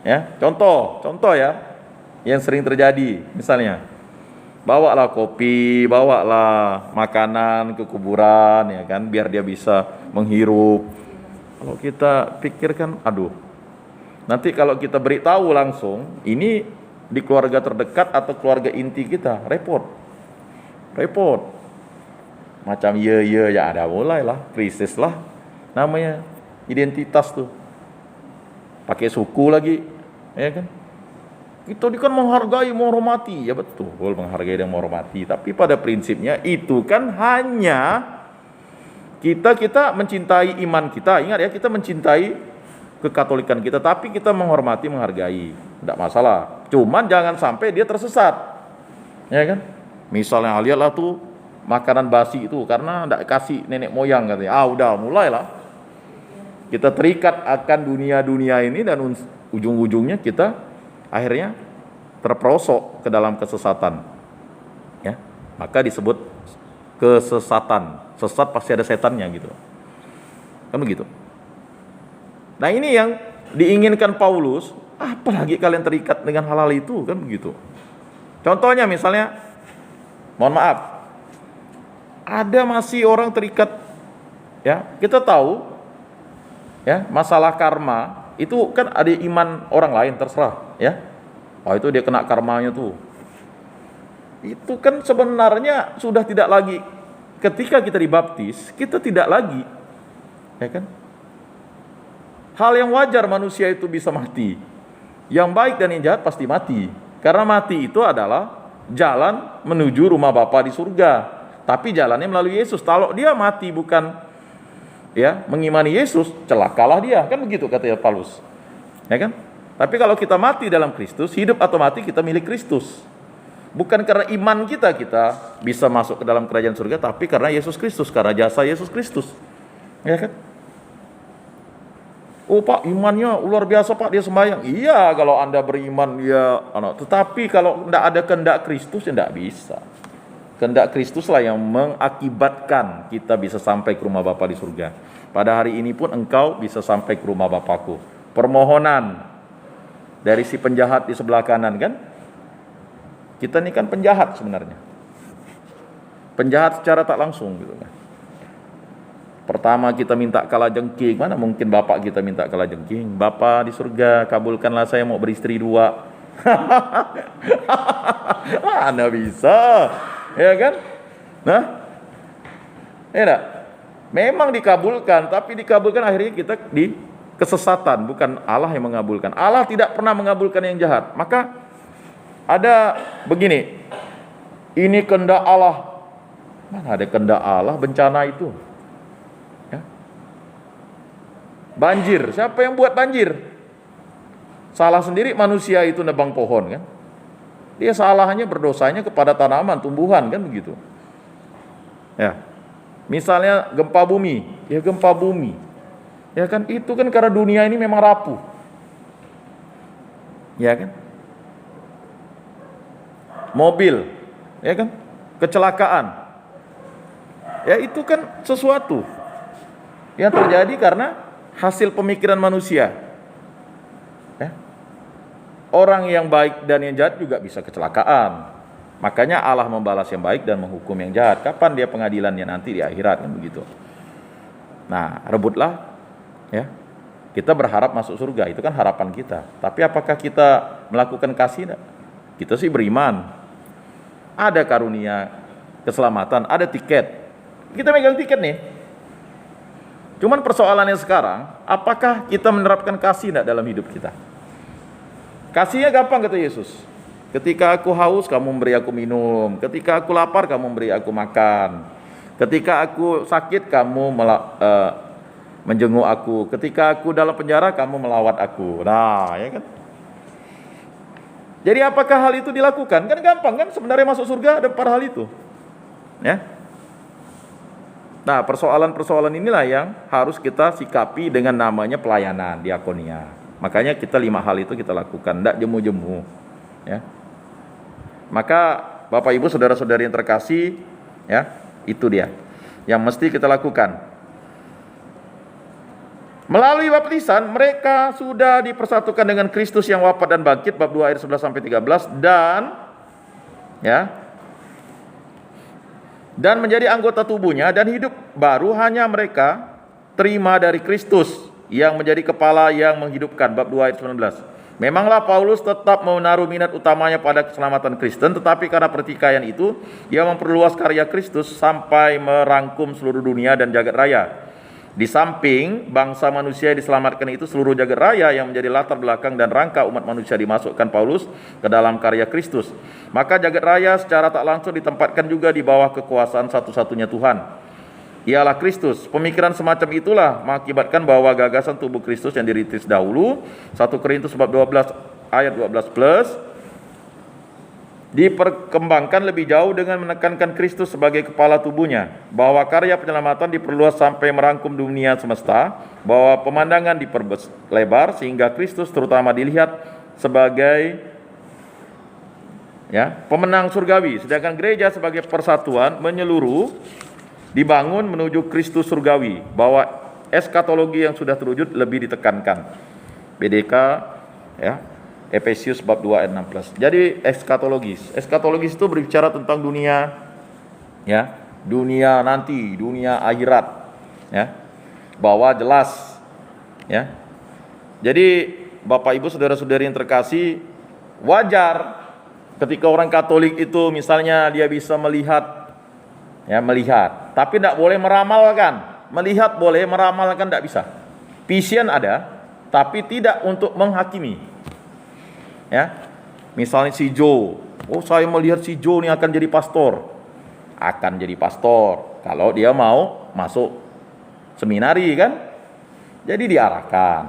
ya contoh ya, yang sering terjadi. Misalnya, bawalah kopi, bawalah makanan ke kuburan, ya kan? Biar dia bisa menghirup. Kalau kita pikirkan, nanti kalau kita beritahu langsung, ini di keluarga terdekat atau keluarga inti kita, repot. repot. Macam ya ada mulailah krisis lah namanya identitas tuh. Pakai suku lagi, ya kan? Kita kan menghargai, menghormati, ya betul, menghargai dan menghormati. Tapi pada prinsipnya itu kan hanya kita mencintai iman kita. Ingat ya, kita mencintai kekatolikan kita, tapi kita menghormati, menghargai, tidak masalah. Cuman jangan sampai dia tersesat, ya kan? Misalnya lihatlah tuh makanan basi itu karena tidak kasih nenek moyang katanya. Udah mulailah kita terikat akan dunia ini dan ujung-ujungnya kita akhirnya terperosok ke dalam kesesatan, ya. Maka disebut kesesatan. Sesat pasti ada setannya gitu, kan begitu. Nah ini yang diinginkan Paulus. Apalagi kalian terikat dengan hal-hal itu, kan begitu. Contohnya misalnya, mohon maaf, ada masih orang terikat, ya. Kita tahu, ya, masalah karma itu kan ada iman orang lain, terserah, ya. Itu dia kena karmanya tuh. Itu kan sebenarnya sudah tidak lagi, ketika kita dibaptis, kita tidak lagi, ya kan? Hal yang wajar manusia itu bisa mati. Yang baik dan yang jahat pasti mati. Karena mati itu adalah jalan menuju rumah Bapa di surga. Tapi jalannya melalui Yesus. Kalau dia mati bukan, ya, mengimani Yesus, celakalah dia, kan begitu kata Paulus, ya kan? Tapi kalau kita mati dalam Kristus, hidup atau mati kita milik Kristus. Bukan karena iman kita bisa masuk ke dalam kerajaan surga, tapi karena Yesus Kristus, karena jasa Yesus Kristus, ya kan? Pak, imannya luar biasa Pak, dia sembahyang. Iya, kalau Anda beriman ya, tetapi kalau tidak ada kehendak Kristus ya tidak bisa. Kehendak Kristuslah yang mengakibatkan kita bisa sampai ke rumah Bapa di surga. Pada hari ini pun engkau bisa sampai ke rumah Bapakku. Permohonan dari si penjahat di sebelah kanan, kan? Kita ini kan penjahat sebenarnya. Penjahat secara tak langsung gitu kan. Pertama kita minta kalajengking, mana mungkin Bapak kita minta kalajengking? Bapa di surga, kabulkanlah saya mau beristri 2. Mana bisa? Ya kan? Nah, ya, memang dikabulkan, tapi dikabulkan akhirnya kita di kesesatan, bukan Allah yang mengabulkan. Allah tidak pernah mengabulkan yang jahat. Maka ada begini, ini kehendak Allah. Mana ada kehendak Allah bencana itu? Ya. Banjir, siapa yang buat banjir? Salah sendiri manusia itu nebang pohon, kan? Dia salahnya berdosanya kepada tanaman, tumbuhan, kan begitu. Ya. Misalnya gempa bumi, ya gempa bumi. Ya kan, itu kan karena dunia ini memang rapuh. Ya kan? Mobil, ya kan? Kecelakaan. Ya itu kan sesuatu yang terjadi karena hasil pemikiran manusia. Ya. Orang yang baik dan yang jahat juga bisa kecelakaan. Makanya Allah membalas yang baik dan menghukum yang jahat. Kapan dia pengadilannya? Nanti di akhirat, kan begitu. Nah, rebutlah, ya. Kita berharap masuk surga, itu kan harapan kita. Tapi apakah kita melakukan kasih? Kita sih beriman. Ada karunia keselamatan, ada tiket. Kita megang tiket nih. Cuman persoalannya sekarang, apakah kita menerapkan kasih enggak dalam hidup kita? Kasihnya gampang kata Yesus. Ketika aku haus, kamu memberi aku minum. Ketika aku lapar, kamu memberi aku makan. Ketika aku sakit, kamu menjenguk aku. Ketika aku dalam penjara, kamu melawat aku. Nah, ya kan? Jadi apakah hal itu dilakukan? Kan gampang kan, sebenarnya masuk surga ada 4 hal itu. Ya. Nah, persoalan-persoalan inilah yang harus kita sikapi dengan namanya pelayanan, diakonia. Makanya kita 5 hal itu kita lakukan, tidak jemu-jemu, ya. Maka Bapak Ibu saudara-saudari yang terkasih, ya, itu dia yang mesti kita lakukan. Melalui baptisan mereka sudah dipersatukan dengan Kristus yang wafat dan bangkit, bab 2 ayat 11 sampai 13, dan ya, dan menjadi anggota tubuhnya, dan hidup baru hanya mereka terima dari Kristus yang menjadi kepala yang menghidupkan, bab 2 ayat 19. Memanglah Paulus tetap menaruh minat utamanya pada keselamatan Kristen, tetapi karena pertikaian itu, ia memperluas karya Kristus sampai merangkum seluruh dunia dan jagat raya. Di samping bangsa manusia yang diselamatkan itu, seluruh jagat raya yang menjadi latar belakang dan rangka umat manusia dimasukkan Paulus ke dalam karya Kristus. Maka jagat raya secara tak langsung ditempatkan juga di bawah kekuasaan satu-satunya Tuhan, ialah Kristus. Pemikiran semacam itulah mengakibatkan bahwa gagasan tubuh Kristus yang dirintis dahulu, 1 Korintus bab 12 ayat 12 plus, diperkembangkan lebih jauh dengan menekankan Kristus sebagai kepala tubuhnya, bahwa karya penyelamatan diperluas sampai merangkum dunia semesta, bahwa pemandangan diperlebar sehingga Kristus terutama dilihat sebagai pemenang surgawi, sedangkan gereja sebagai persatuan menyeluruh dibangun menuju Kristus surgawi, bahwa eskatologi yang sudah terwujud lebih ditekankan. BDK Efesius bab 2 ayat 16. Jadi eskatologis itu berbicara tentang dunia dunia nanti, dunia akhirat, bahwa jelas Jadi Bapak Ibu saudara-saudari yang terkasih, wajar ketika orang Katolik itu misalnya dia bisa melihat, tapi tidak boleh meramalkan. Melihat boleh, meramalkan tidak bisa. Vision ada, tapi tidak untuk menghakimi. Misalnya si Joe, saya melihat si Joe ini akan jadi pastor. Akan jadi pastor kalau dia mau masuk seminari kan. Jadi diarahkan.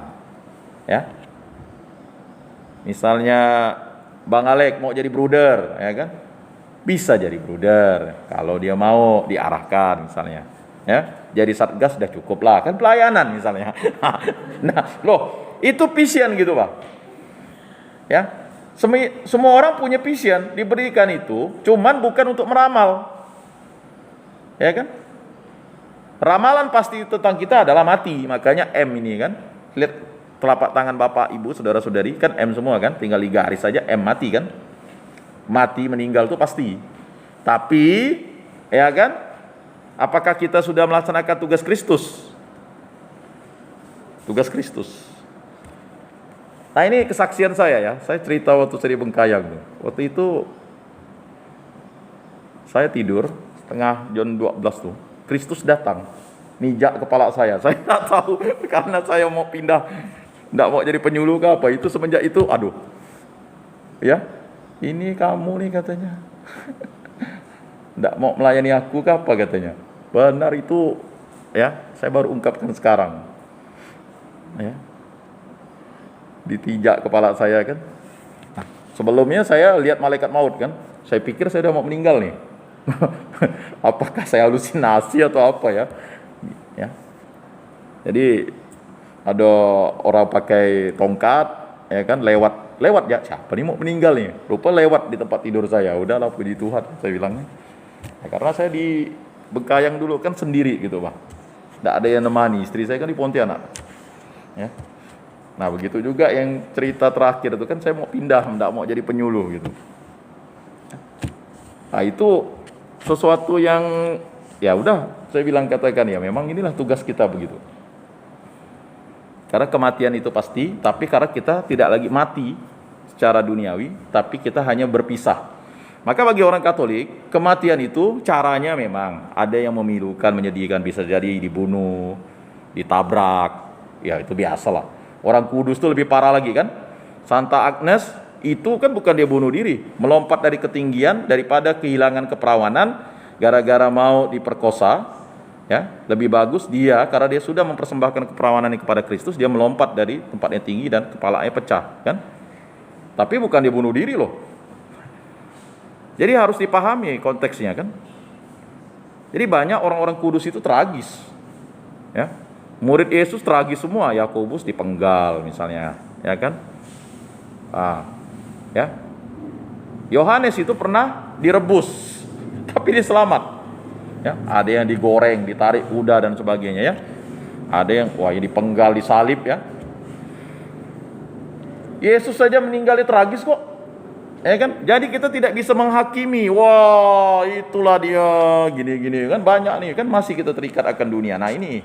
Misalnya Bang Alek mau jadi bruder, kan? Bisa jadi bruder kalau dia mau diarahkan misalnya. Jadi satgas sudah cukup lah, kan pelayanan misalnya. Nah, itu vision gitu, Pak. Semua orang punya vision, diberikan itu, cuman bukan untuk meramal. Kan? Ramalan pasti tentang kita adalah mati, makanya M ini kan. Lihat telapak tangan Bapak, Ibu, saudara-saudari, kan M semua kan, tinggal digaris saja M mati kan. Mati, meninggal itu pasti. Tapi, kan? Apakah kita sudah melaksanakan tugas Kristus? Tugas Kristus. Nah, ini kesaksian saya saya cerita waktu saya di Bengkayang. Waktu itu saya tidur setengah jam 12 tuh, Kristus datang nijak kepala saya. Saya tidak tahu karena saya mau pindah, tidak mau jadi penyuluh ke apa. Itu semenjak itu, aduh, ini kamu nih katanya, tidak mau melayani aku ke apa katanya. Benar itu, saya baru ungkapkan sekarang. Ditijak kepala saya kan. Nah, sebelumnya saya lihat malaikat maut kan. Saya pikir saya udah mau meninggal nih. Apakah saya halusinasi atau apa ya? Jadi ada orang pakai tongkat, kan, lewat siapa nih mau meninggal nih? Rupa lewat di tempat tidur saya. Udahlah, puji Tuhan saya bilangnya. Karena saya di Bengkayang dulu kan sendiri gitu, Pak. Tidak ada yang nemani. Istri saya kan di Pontianak. Nah, begitu juga yang cerita terakhir itu kan, saya mau pindah, tidak mau jadi penyuluh gitu. Nah, itu sesuatu yang udah saya bilang katakan memang inilah tugas kita begitu. Karena kematian itu pasti, tapi karena kita tidak lagi mati secara duniawi, tapi kita hanya berpisah. Maka bagi orang Katolik, kematian itu caranya memang ada yang memilukan, menyedihkan, bisa jadi dibunuh, ditabrak, itu biasalah. Orang Kudus itu lebih parah lagi kan. Santa Agnes itu kan bukan dia bunuh diri, melompat dari ketinggian daripada kehilangan keperawanan gara-gara mau diperkosa. Lebih bagus dia, karena dia sudah mempersembahkan keperawanan kepada Kristus, dia melompat dari tempat yang tinggi dan kepalanya pecah kan. Tapi bukan dia bunuh diri loh. Jadi harus dipahami konteksnya kan. Jadi banyak orang-orang kudus itu tragis. Murid Yesus tragis semua, Yakobus dipenggal misalnya, kan? Yohanes itu pernah direbus, tapi dia selamat. Ada yang digoreng, ditarik kuda dan sebagainya Ada yang dipenggal, disalib Yesus saja meninggalnya tragis kok. Kan? Jadi kita tidak bisa menghakimi, itulah dia gini-gini kan, banyak nih kan, masih kita terikat akan dunia. Nah, ini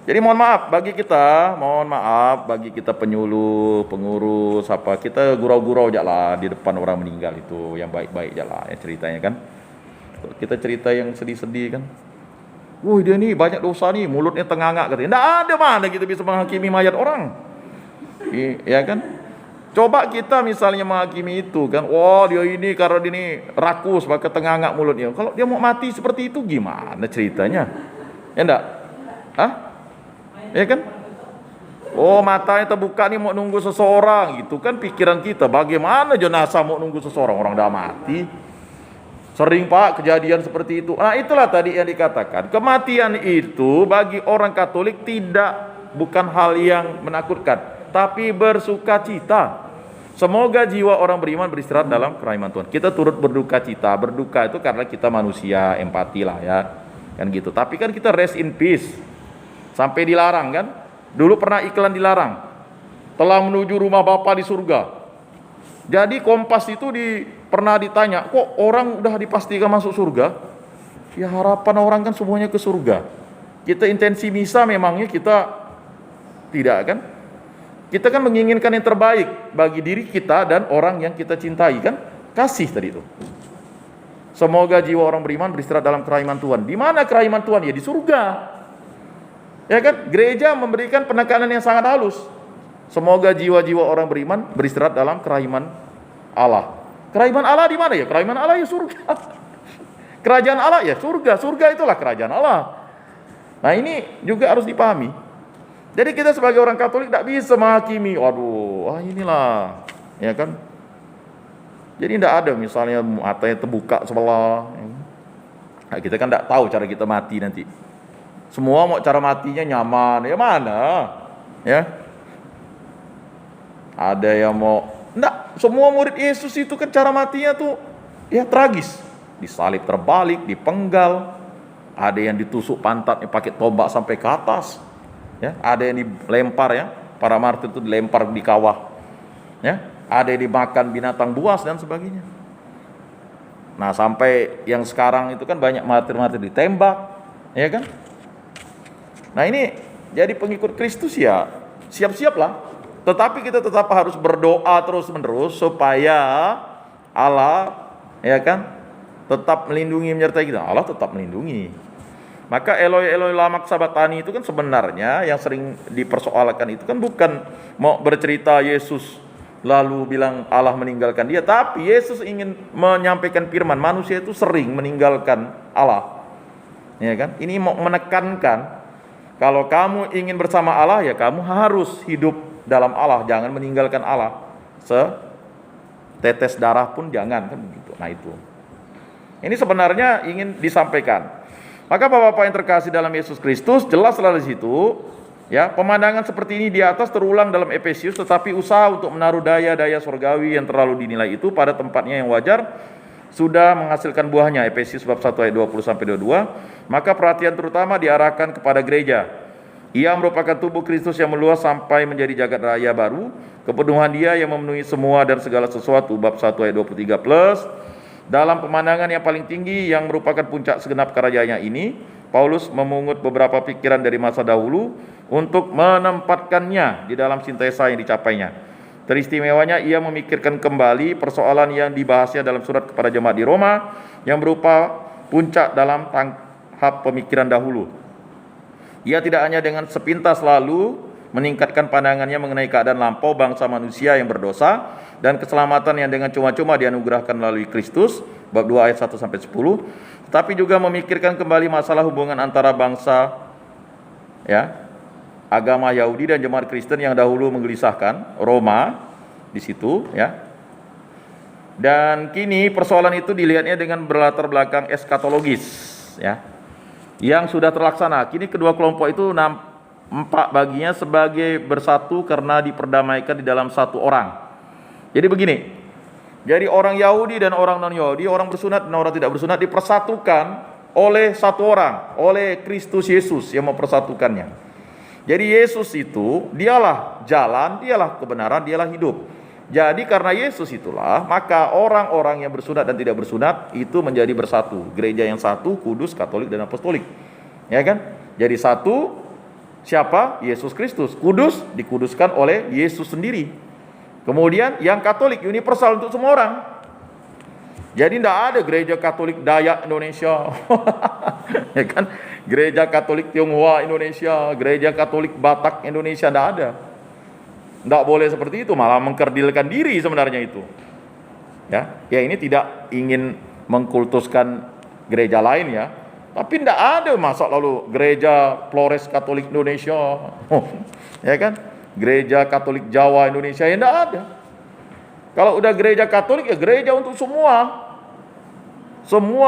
Jadi mohon maaf bagi kita penyuluh, pengurus apa, kita gurau-gurau aja lah di depan orang meninggal itu, yang baik-baik aja lah ya ceritanya kan. Kita cerita yang sedih-sedih kan. Wah, dia nih banyak dosa nih, mulutnya tengangak katanya. Nggak ada mana kita bisa menghakimi mayat orang. Ya kan? Coba kita misalnya menghakimi itu kan, wah dia ini karena dia ini rakus, maka tengangak mulutnya. Kalau dia mau mati seperti itu gimana ceritanya? Ya enggak? Hah? Ya kan? Oh, matanya terbuka nih mau nunggu seseorang, itu kan pikiran kita. Bagaimana jenazah mau nunggu seseorang, orang udah mati. Sering Pak kejadian seperti itu. Nah, itulah tadi yang dikatakan, kematian itu bagi orang Katolik bukan hal yang menakutkan, tapi bersukacita. Semoga jiwa orang beriman beristirahat dalam kerahman Tuhan. Kita turut berduka cita. Berduka itu karena kita manusia, empati lah ya, kan gitu. Tapi kan kita rest in peace. Sampai dilarang kan? Dulu pernah iklan dilarang. Telah menuju rumah Bapa di surga. Jadi Kompas itu pernah ditanya, kok orang udah dipastikan masuk surga? Ya harapan orang kan semuanya ke surga. Kita intensi misa memangnya kita tidak kan? Kita kan menginginkan yang terbaik bagi diri kita dan orang yang kita cintai kan? Kasih tadi itu. Semoga jiwa orang beriman beristirahat dalam kerahman Tuhan. Di mana kerahman Tuhan? Ya di surga. Ya kan? Gereja memberikan penekanan yang sangat halus. Semoga jiwa-jiwa orang beriman beristirahat dalam kerahman Allah. Kerahman Allah di mana ya? Kerahman Allah ya surga. Kerajaan Allah ya surga. Surga itulah kerajaan Allah. Nah, ini juga harus dipahami. Jadi kita sebagai orang Katolik tidak bisa menghakimi. Waduh, inilah, ya kan? Jadi tidak ada misalnya matanya terbuka sebelah. Nah, kita kan tidak tahu cara kita mati nanti. Semua mau cara matinya nyaman, ya mana? Ya. Ada yang mau, enggak, semua murid Yesus itu kan cara matinya tuh ya tragis. Disalib terbalik, dipenggal. Ada yang ditusuk pantatnya pakai tombak sampai ke atas. Ya, ada yang dilempar ya, para martir itu dilempar di kawah. Ya, ada yang dimakan binatang buas dan sebagainya. Nah, sampai yang sekarang itu kan banyak martir-martir ditembak, ya kan? Nah, ini jadi pengikut Kristus ya, siap-siaplah. Tetapi kita tetap harus berdoa terus-menerus supaya Allah, ya kan, tetap melindungi menyertai kita. Allah tetap melindungi. Maka Eloi Eloi lama sabatani itu kan sebenarnya yang sering dipersoalkan itu kan bukan mau bercerita Yesus lalu bilang Allah meninggalkan dia, tapi Yesus ingin menyampaikan firman manusia itu sering meninggalkan Allah. Ya kan? Ini mau menekankan kalau kamu ingin bersama Allah ya kamu harus hidup dalam Allah, jangan meninggalkan Allah. Setetes darah pun jangan kan begitu. Nah, itu. Ini sebenarnya ingin disampaikan. Maka Bapak-bapak yang terkasih dalam Yesus Kristus, jelaslah di situ, ya, pemandangan seperti ini di atas terulang dalam Efesius, tetapi usaha untuk menaruh daya-daya surgawi yang terlalu dinilai itu pada tempatnya yang wajar sudah menghasilkan buahnya. Efesius bab 1 ayat 20 sampai 22. Maka perhatian terutama diarahkan kepada gereja. Ia merupakan tubuh Kristus yang meluas sampai menjadi jagat raya baru, kepenuhan Dia yang memenuhi semua dan segala sesuatu. Bab 1 ayat 23 plus. Dalam pemandangan yang paling tinggi yang merupakan puncak segenap kerajaannya ini, Paulus memungut beberapa pikiran dari masa dahulu untuk menempatkannya di dalam sintesa yang dicapainya. Teristimewanya ia memikirkan kembali persoalan yang dibahasnya dalam surat kepada jemaat di Roma yang berupa puncak dalam tahap pemikiran dahulu. Ia tidak hanya dengan sepintas lalu meningkatkan pandangannya mengenai keadaan lampau bangsa manusia yang berdosa dan keselamatan yang dengan cuma-cuma dianugerahkan melalui Kristus, bab 2 ayat 1 sampai 10, tetapi juga memikirkan kembali masalah hubungan antara bangsa ya, agama Yahudi dan jemaat Kristen yang dahulu menggelisahkan Roma di situ ya. Dan kini persoalan itu dilihatnya dengan berlatar belakang eskatologis ya, yang sudah terlaksana. Kini kedua kelompok itu nampak baginya sebagai bersatu karena diperdamaikan di dalam satu orang. Jadi begini, jadi orang Yahudi dan orang non-Yahudi, orang bersunat dan orang tidak bersunat dipersatukan oleh satu orang, oleh Kristus Yesus yang mempersatukannya. Jadi Yesus itu, dialah jalan, dialah kebenaran, dialah hidup. Jadi karena Yesus itulah, maka orang-orang yang bersunat dan tidak bersunat itu menjadi bersatu. Gereja yang satu, kudus, katolik, dan apostolik. Ya kan? Jadi satu, Siapa? Yesus Kristus. Kudus dikuduskan oleh Yesus sendiri. Kemudian yang Katolik universal untuk semua orang. Jadi tidak ada gereja Katolik Dayak Indonesia, ya kan? Gereja Katolik Tionghoa Indonesia, gereja Katolik Batak Indonesia, tidak ada. Tidak boleh seperti itu, malah mengkerdilkan diri sebenarnya itu. Ya ini tidak ingin mengkultuskan gereja lain ya, tapi tidak ada masa lalu gereja Flores Katolik Indonesia, ya kan? Gereja Katolik Jawa Indonesia, ya tidak ada. Kalau udah gereja Katolik ya gereja untuk semua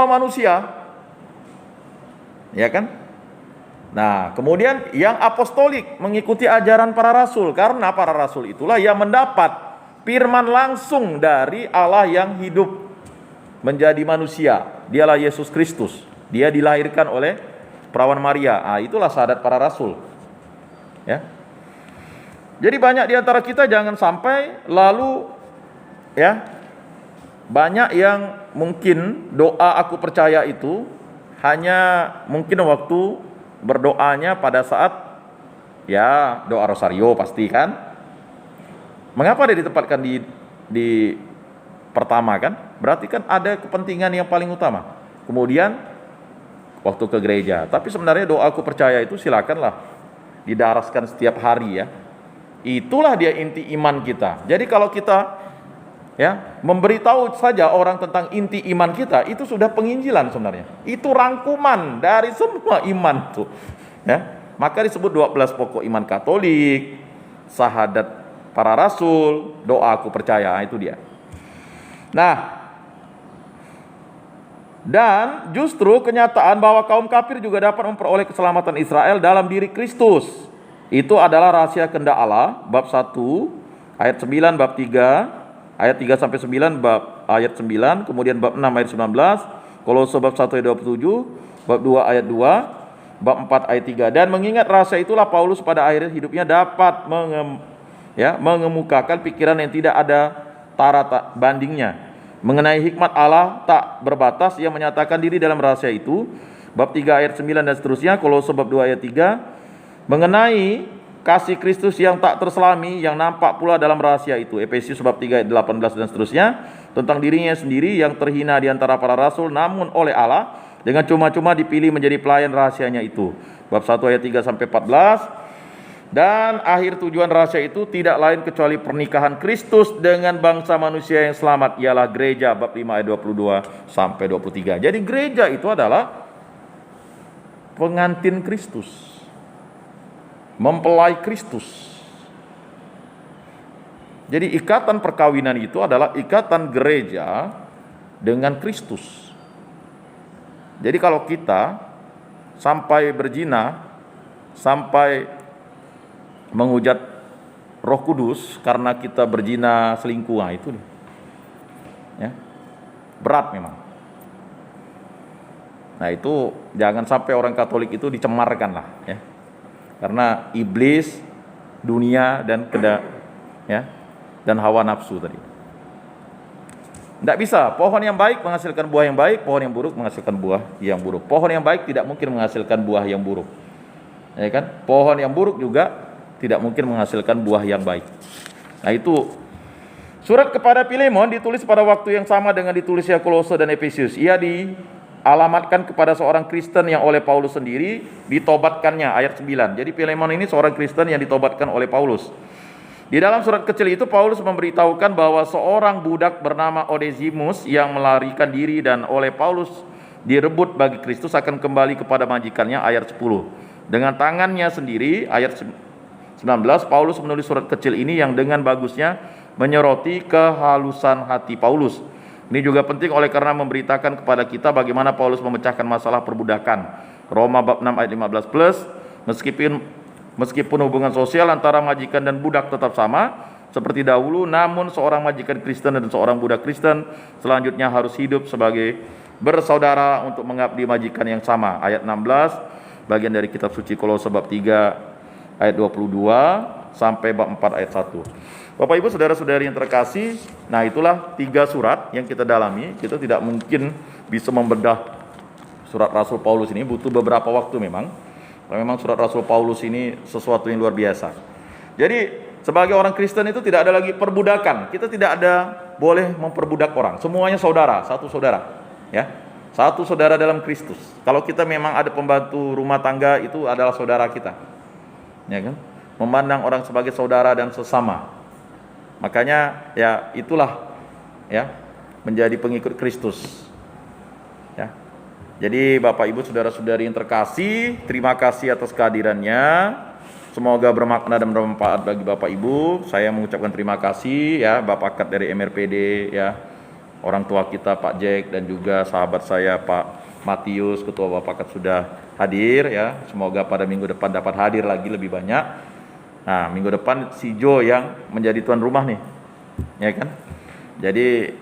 manusia, ya kan? Nah, kemudian yang apostolik mengikuti ajaran para rasul, karena para rasul itulah yang mendapat firman langsung dari Allah yang hidup menjadi manusia. Dialah Yesus Kristus. Dia dilahirkan oleh perawan Maria. Itulah syahadat para rasul. Ya. Jadi banyak di antara kita jangan sampai lalu ya, banyak yang mungkin doa aku percaya itu hanya mungkin waktu berdoanya pada saat ya doa rosario pasti kan. Mengapa dia ditempatkan di pertama kan? Berarti kan ada kepentingan yang paling utama. Kemudian waktu ke gereja. Tapi sebenarnya doa aku percaya itu silakanlah didaraskan setiap hari ya. Itulah dia inti iman kita. Jadi kalau kita ya memberitahu saja orang tentang inti iman kita, itu sudah penginjilan sebenarnya. Itu rangkuman dari semua iman tuh. Ya. Maka disebut 12 pokok iman Katolik, syahadat para rasul, doa aku percaya, itu dia. Nah, dan justru kenyataan bahwa kaum kafir juga dapat memperoleh keselamatan Israel dalam diri Kristus. Itu adalah rahasia kehendak Allah, bab 1 ayat 9, bab 3 ayat 3 sampai 9, bab ayat 9, kemudian bab 6 ayat 19, Kolose bab 1 ayat 27, bab 2 ayat 2, bab 4 ayat 3. Dan mengingat rahasia itulah Paulus pada akhir hidupnya dapat mengemukakan pikiran yang tidak ada tara bandingnya mengenai hikmat Allah tak berbatas yang menyatakan diri dalam rahasia itu, bab 3 ayat 9 dan seterusnya, Kolose bab 2 ayat 3, mengenai kasih Kristus yang tak terselami yang nampak pula dalam rahasia itu, Efesius bab 3 ayat 18 dan seterusnya, tentang dirinya sendiri yang terhina di antara para rasul namun oleh Allah dengan cuma-cuma dipilih menjadi pelayan rahasianya itu, bab 1 ayat 3 sampai 14. Dan akhir tujuan rahasia itu tidak lain kecuali pernikahan Kristus dengan bangsa manusia yang selamat, ialah gereja, bab 5 ayat 22 sampai 23. Jadi gereja itu adalah pengantin Kristus, mempelai Kristus. Jadi ikatan perkawinan itu adalah ikatan gereja dengan Kristus. Jadi kalau kita sampai berzina, sampai menghujat Roh Kudus karena kita berzina selingkuh, itu ya, berat memang. Nah itu jangan sampai orang Katolik itu dicemarkan lah ya. Karena iblis, dunia dan dan hawa nafsu tadi. Tidak bisa, pohon yang baik menghasilkan buah yang baik, pohon yang buruk menghasilkan buah yang buruk. Pohon yang baik tidak mungkin menghasilkan buah yang buruk. Ya kan? Pohon yang buruk juga tidak mungkin menghasilkan buah yang baik. Nah itu surat kepada Filemon ditulis pada waktu yang sama dengan ditulisnya Kolose dan Efesius. Ia dialamatkan kepada seorang Kristen yang oleh Paulus sendiri ditobatkannya, ayat 9. Jadi Filemon ini seorang Kristen yang ditobatkan oleh Paulus. Di dalam surat kecil itu Paulus memberitahukan bahwa seorang budak bernama Onesimus yang melarikan diri dan oleh Paulus direbut bagi Kristus akan kembali kepada majikannya, ayat 10. Dengan tangannya sendiri, ayat 19, Paulus menulis surat kecil ini yang dengan bagusnya menyoroti kehalusan hati Paulus. Ini juga penting oleh karena memberitakan kepada kita bagaimana Paulus memecahkan masalah perbudakan. Roma bab 6 ayat 15 plus, meskipun hubungan sosial antara majikan dan budak tetap sama seperti dahulu, namun seorang majikan Kristen dan seorang budak Kristen selanjutnya harus hidup sebagai bersaudara untuk mengabdi majikan yang sama. Ayat 16, bagian dari kitab suci Kolose bab 3 ayat 22 sampai bab 4 ayat 1. Bapak Ibu saudara-saudari yang terkasih, nah itulah 3 surat yang kita dalami. Kita tidak mungkin bisa membedah surat Rasul Paulus ini, butuh beberapa waktu memang. Memang surat Rasul Paulus ini sesuatu yang luar biasa. Jadi sebagai orang Kristen itu tidak ada lagi perbudakan. Kita tidak ada boleh memperbudak orang. Semuanya saudara, satu saudara, ya. Satu saudara dalam Kristus. Kalau kita memang ada pembantu rumah tangga, itu adalah saudara kita. Ya kan? Memandang orang sebagai saudara dan sesama. Makanya ya itulah ya menjadi pengikut Kristus. Ya. Jadi Bapak Ibu saudara-saudari yang terkasih, terima kasih atas kehadirannya. Semoga bermakna dan bermanfaat bagi Bapak Ibu. Saya mengucapkan terima kasih ya Bapak Kat dari MRPD ya. Orang tua kita Pak Jack dan juga sahabat saya Pak Matius, ketua Bapak Kat sudah hadir ya. Semoga pada minggu depan dapat hadir lagi lebih banyak. Nah, minggu depan si Jo yang menjadi tuan rumah nih. Ya kan? Jadi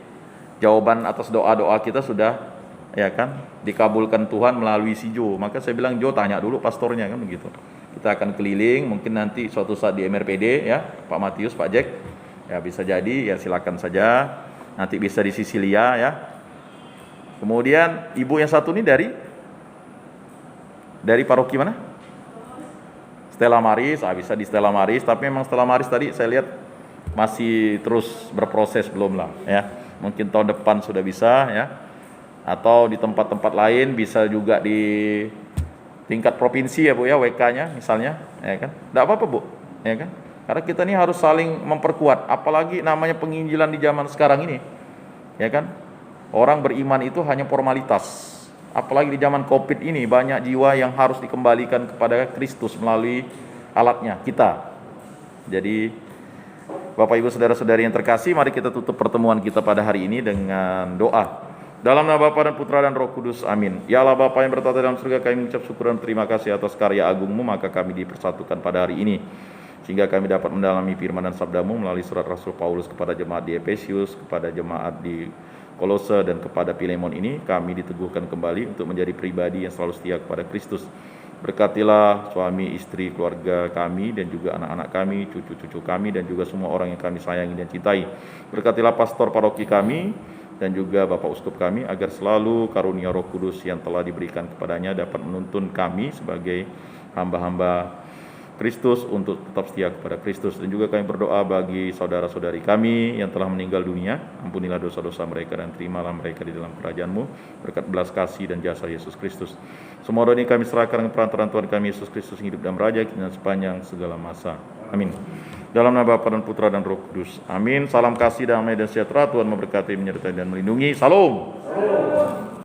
jawaban atas doa-doa kita sudah ya kan dikabulkan Tuhan melalui si Jo. Maka saya bilang Jo tanya dulu pastornya kan begitu. Kita akan keliling mungkin nanti suatu saat di MRPD ya Pak Matius, Pak Jack ya bisa jadi ya silakan saja nanti bisa di Sisilia ya. Kemudian ibu yang satu ini dari paroki mana? Stella Maris, bisa di Stella Maris, tapi memang Stella Maris tadi saya lihat masih terus berproses belum lah ya. Mungkin tahun depan sudah bisa ya. Atau di tempat-tempat lain bisa juga di tingkat provinsi ya Bu ya, WK-nya misalnya ya kan. Enggak apa-apa Bu, ya kan? Karena kita ini harus saling memperkuat, apalagi namanya penginjilan di zaman sekarang ini. Ya kan? Orang beriman itu hanya formalitas. Apalagi di zaman Covid ini banyak jiwa yang harus dikembalikan kepada Kristus melalui alatnya kita. Jadi Bapak Ibu saudara-saudari yang terkasih, mari kita tutup pertemuan kita pada hari ini dengan doa. Dalam nama Bapa dan Putra dan Roh Kudus, amin. Ya Allah Bapa yang bertata dalam surga, kami mengucap syukur dan terima kasih atas karya agung-Mu, maka kami dipersatukan pada hari ini, sehingga kami dapat mendalami firman dan sabda-Mu melalui surat Rasul Paulus kepada jemaat di Efesius, kepada jemaat di Kolose, dan kepada Filemon ini. Kami diteguhkan kembali untuk menjadi pribadi yang selalu setia kepada Kristus. Berkatilah suami, istri, keluarga kami, dan juga anak-anak kami, cucu-cucu kami, dan juga semua orang yang kami sayangi dan cintai. Berkatilah pastor paroki kami, dan juga Bapak Uskup kami, agar selalu karunia Roh Kudus yang telah diberikan kepadanya dapat menuntun kami sebagai hamba-hamba Kristus untuk tetap setia kepada Kristus. Dan juga kami berdoa bagi saudara-saudari kami yang telah meninggal dunia. Ampunilah dosa-dosa mereka dan terimalah mereka di dalam kerajaan-Mu berkat belas kasih dan jasa Yesus Kristus. Semua doa ini kami serahkan dengan perantaraan Tuhan kami Yesus Kristus hidup dan meraja kita sepanjang segala masa. Amin. Dalam nama Bapa dan Putra dan Roh Kudus. Amin. Salam kasih, damai dan sejahtera. Tuhan memberkati, menyertai dan melindungi. Salam.